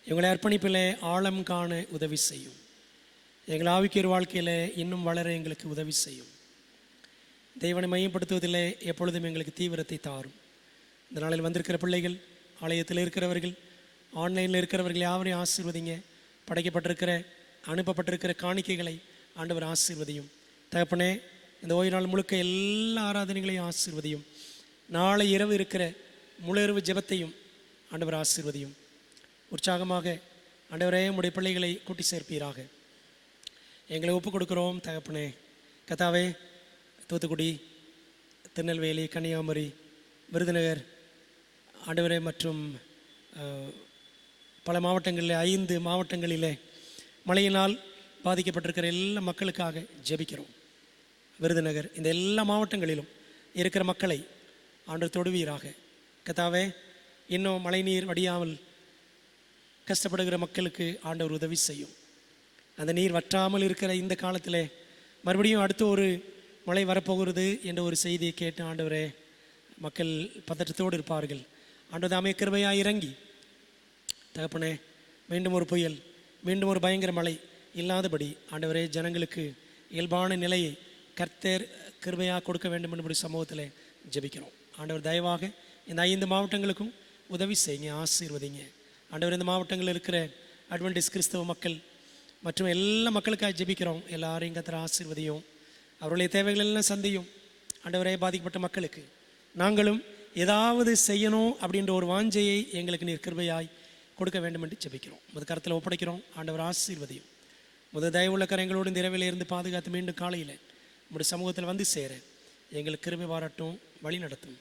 இவங்களை அர்ப்பணிப்பில் ஆழம் காண உதவி செய்யும். எங்கள் ஆவிக்குரிய வாழ்க்கையில் இன்னும் வளர எங்களுக்கு உதவி செய்யும். தெய்வனை மையப்படுத்துவதில் எப்பொழுதும் எங்களுக்கு தீவிரத்தை தாரும். இந்த நாளில் வந்திருக்கிற பிள்ளைகள், ஆலயத்தில் இருக்கிறவர்கள், ஆன்லைனில் இருக்கிறவர்கள் யாவரையும் ஆசீர்வதிங்க. படைக்கப்பட்டிருக்கிற, அனுப்பப்பட்டிருக்கிற காணிக்கைகளை ஆண்டவர் ஆசீர்வதியும். தகப்பனே, இந்த ஓய்வு நாள் முழுக்க எல்லா ஆராதனைகளையும் ஆசீர்வதியும். நாளை இரவு இருக்கிற முழு இரவு ஜெபத்தையும் ஆண்டவர் ஆசீர்வதியும். உற்சாகமாக ஆண்டவரே உம்முடைய பிள்ளைகளை கூட்டி சேர்ப்பீராக. எங்களை ஒப்புக் கொடுக்குறோம் தகப்பனே. கர்த்தாவே, தூத்துக்குடி, திருநெல்வேலி, கன்னியாகுமரி, விருதுநகர் ஆண்டவரே மற்றும் பல மாவட்டங்களில் 5 மாவட்டங்களில் மழையினால் பாதிக்கப்பட்டிருக்கிற எல்லா மக்களுக்காக ஜெபிக்கிறோம். விருதுநகர் இந்த எல்லா மாவட்டங்களிலும் இருக்கிற மக்களை ஆண்டவர் தொடுவீராக. கர்த்தாவே, இன்னும் மழைநீர் வடியாமல் கஷ்டப்படுகிற மக்களுக்கு ஆண்டவர் உதவி செய்யும். அந்த நீர் வற்றாமல் இருக்கிற இந்த காலத்தில் மறுபடியும் அடுத்து ஒரு மழை வரப்போகிறது என்ற ஒரு செய்தியை கேட்டு ஆண்டவரே மக்கள் பதற்றத்தோடு இருப்பார்கள். ஆண்டவர் தாமே கிருபையாக இறங்கி தகப்பனே, மீண்டும் ஒரு புயல், மீண்டும் ஒரு பயங்கர மழை இல்லாதபடி ஆண்டவரே ஜனங்களுக்கு இயல்பான நிலையை கர்த்தர் கிருபையாக கொடுக்க வேண்டும் என்று சமூகத்தில் ஜெபிக்கிறோம். ஆண்டவர் தயவாக இந்த 5 மாவட்டங்களுக்கும் உதவி செய்யுங்க, ஆசீர்வதிங்க. ஆண்டவர் இந்த மாவட்டங்களில் இருக்கிற அட்வென்டிஸ்ட் கிறிஸ்தவ மக்கள் மற்றும் எல்லா மக்களுக்காக ஜெபிக்கிறோம். எல்லாரையும் கர்த்தர் ஆசீர்வதியும், அவருடைய தேவைகள் எல்லாம் சந்தியும். ஆண்டவரே, பாதிக்கப்பட்ட மக்களுக்கு நாங்களும் ஏதாவது செய்யணும் அப்படின்ற ஒரு வாஞ்சையை எங்களுக்கு நீர் கிருபையாய் கொடுக்க வேண்டும் என்று ஜெபிக்கிறோம். முத கரத்தில் ஒப்படைக்கிறோம். ஆண்டவர் ஆசீர்வதியும். முதல் தயவுள்ள கரங்களோடு இந்த இரவில் இருந்து பாதுகாத்து மீண்டும் காலையில் நம்முடைய சமூகத்தில் வந்து சேர எங்களுக்கு கிருபை பாராட்டும், வழி நடத்தும்.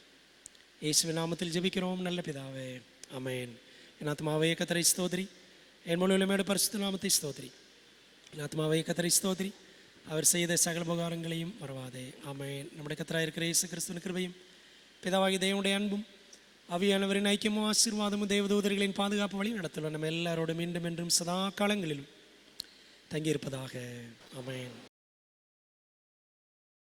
இயேசுவின் நாமத்தில் ஜெபிக்கிறோம் நல்ல பிதாவே, ஆமென். என் ஆத்மாவே கர்த்தரை ஸ்தோத்திரி, என் முழுமையோட பரிசுத்த நாமத்தை ஸ்தோத்திரி. என் ஆத்மாவே கர்த்தரை ஸ்தோத்திரி, அவர் செய்த சகல உபகாரங்களையும் மறவாதே, ஆமென். நம்முடைய கர்த்தராக இருக்கிற இயேசு கிறிஸ்துவின் கிருபையும் பிதாவாகிய தேவனுடைய அன்பும் ஆவியானவரின் ஐக்கியமும் ஆசீர்வாதமும் தேவதூதர்களின் பாதுகாப்பு வழி நடத்தலும் நம்ம எல்லாரோடும் மீண்டும் என்றும் சதா காலங்களிலும் தங்கியிருப்பதாக, ஆமென்.